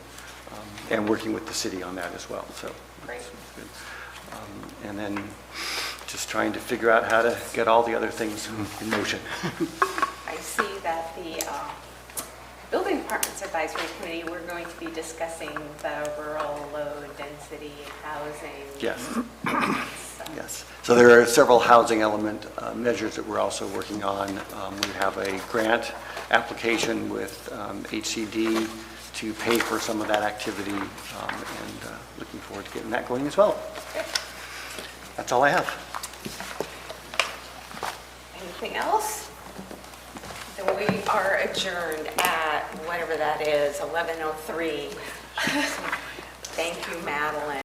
and working with the city on that as well. So, Great. good. And then just trying to figure out how to get all the other things in motion. I see that the Building Department's Advisory Committee, we're going to be discussing the rural low density housing. Yes. So, Yes. So there are several housing element measures that we're also working on. We have a grant application with HCD to pay for some of that activity, and looking forward to getting that going as well. That's all I have. Anything else? Then we are adjourned at whatever that is, 11:03. Thank you, Madeline.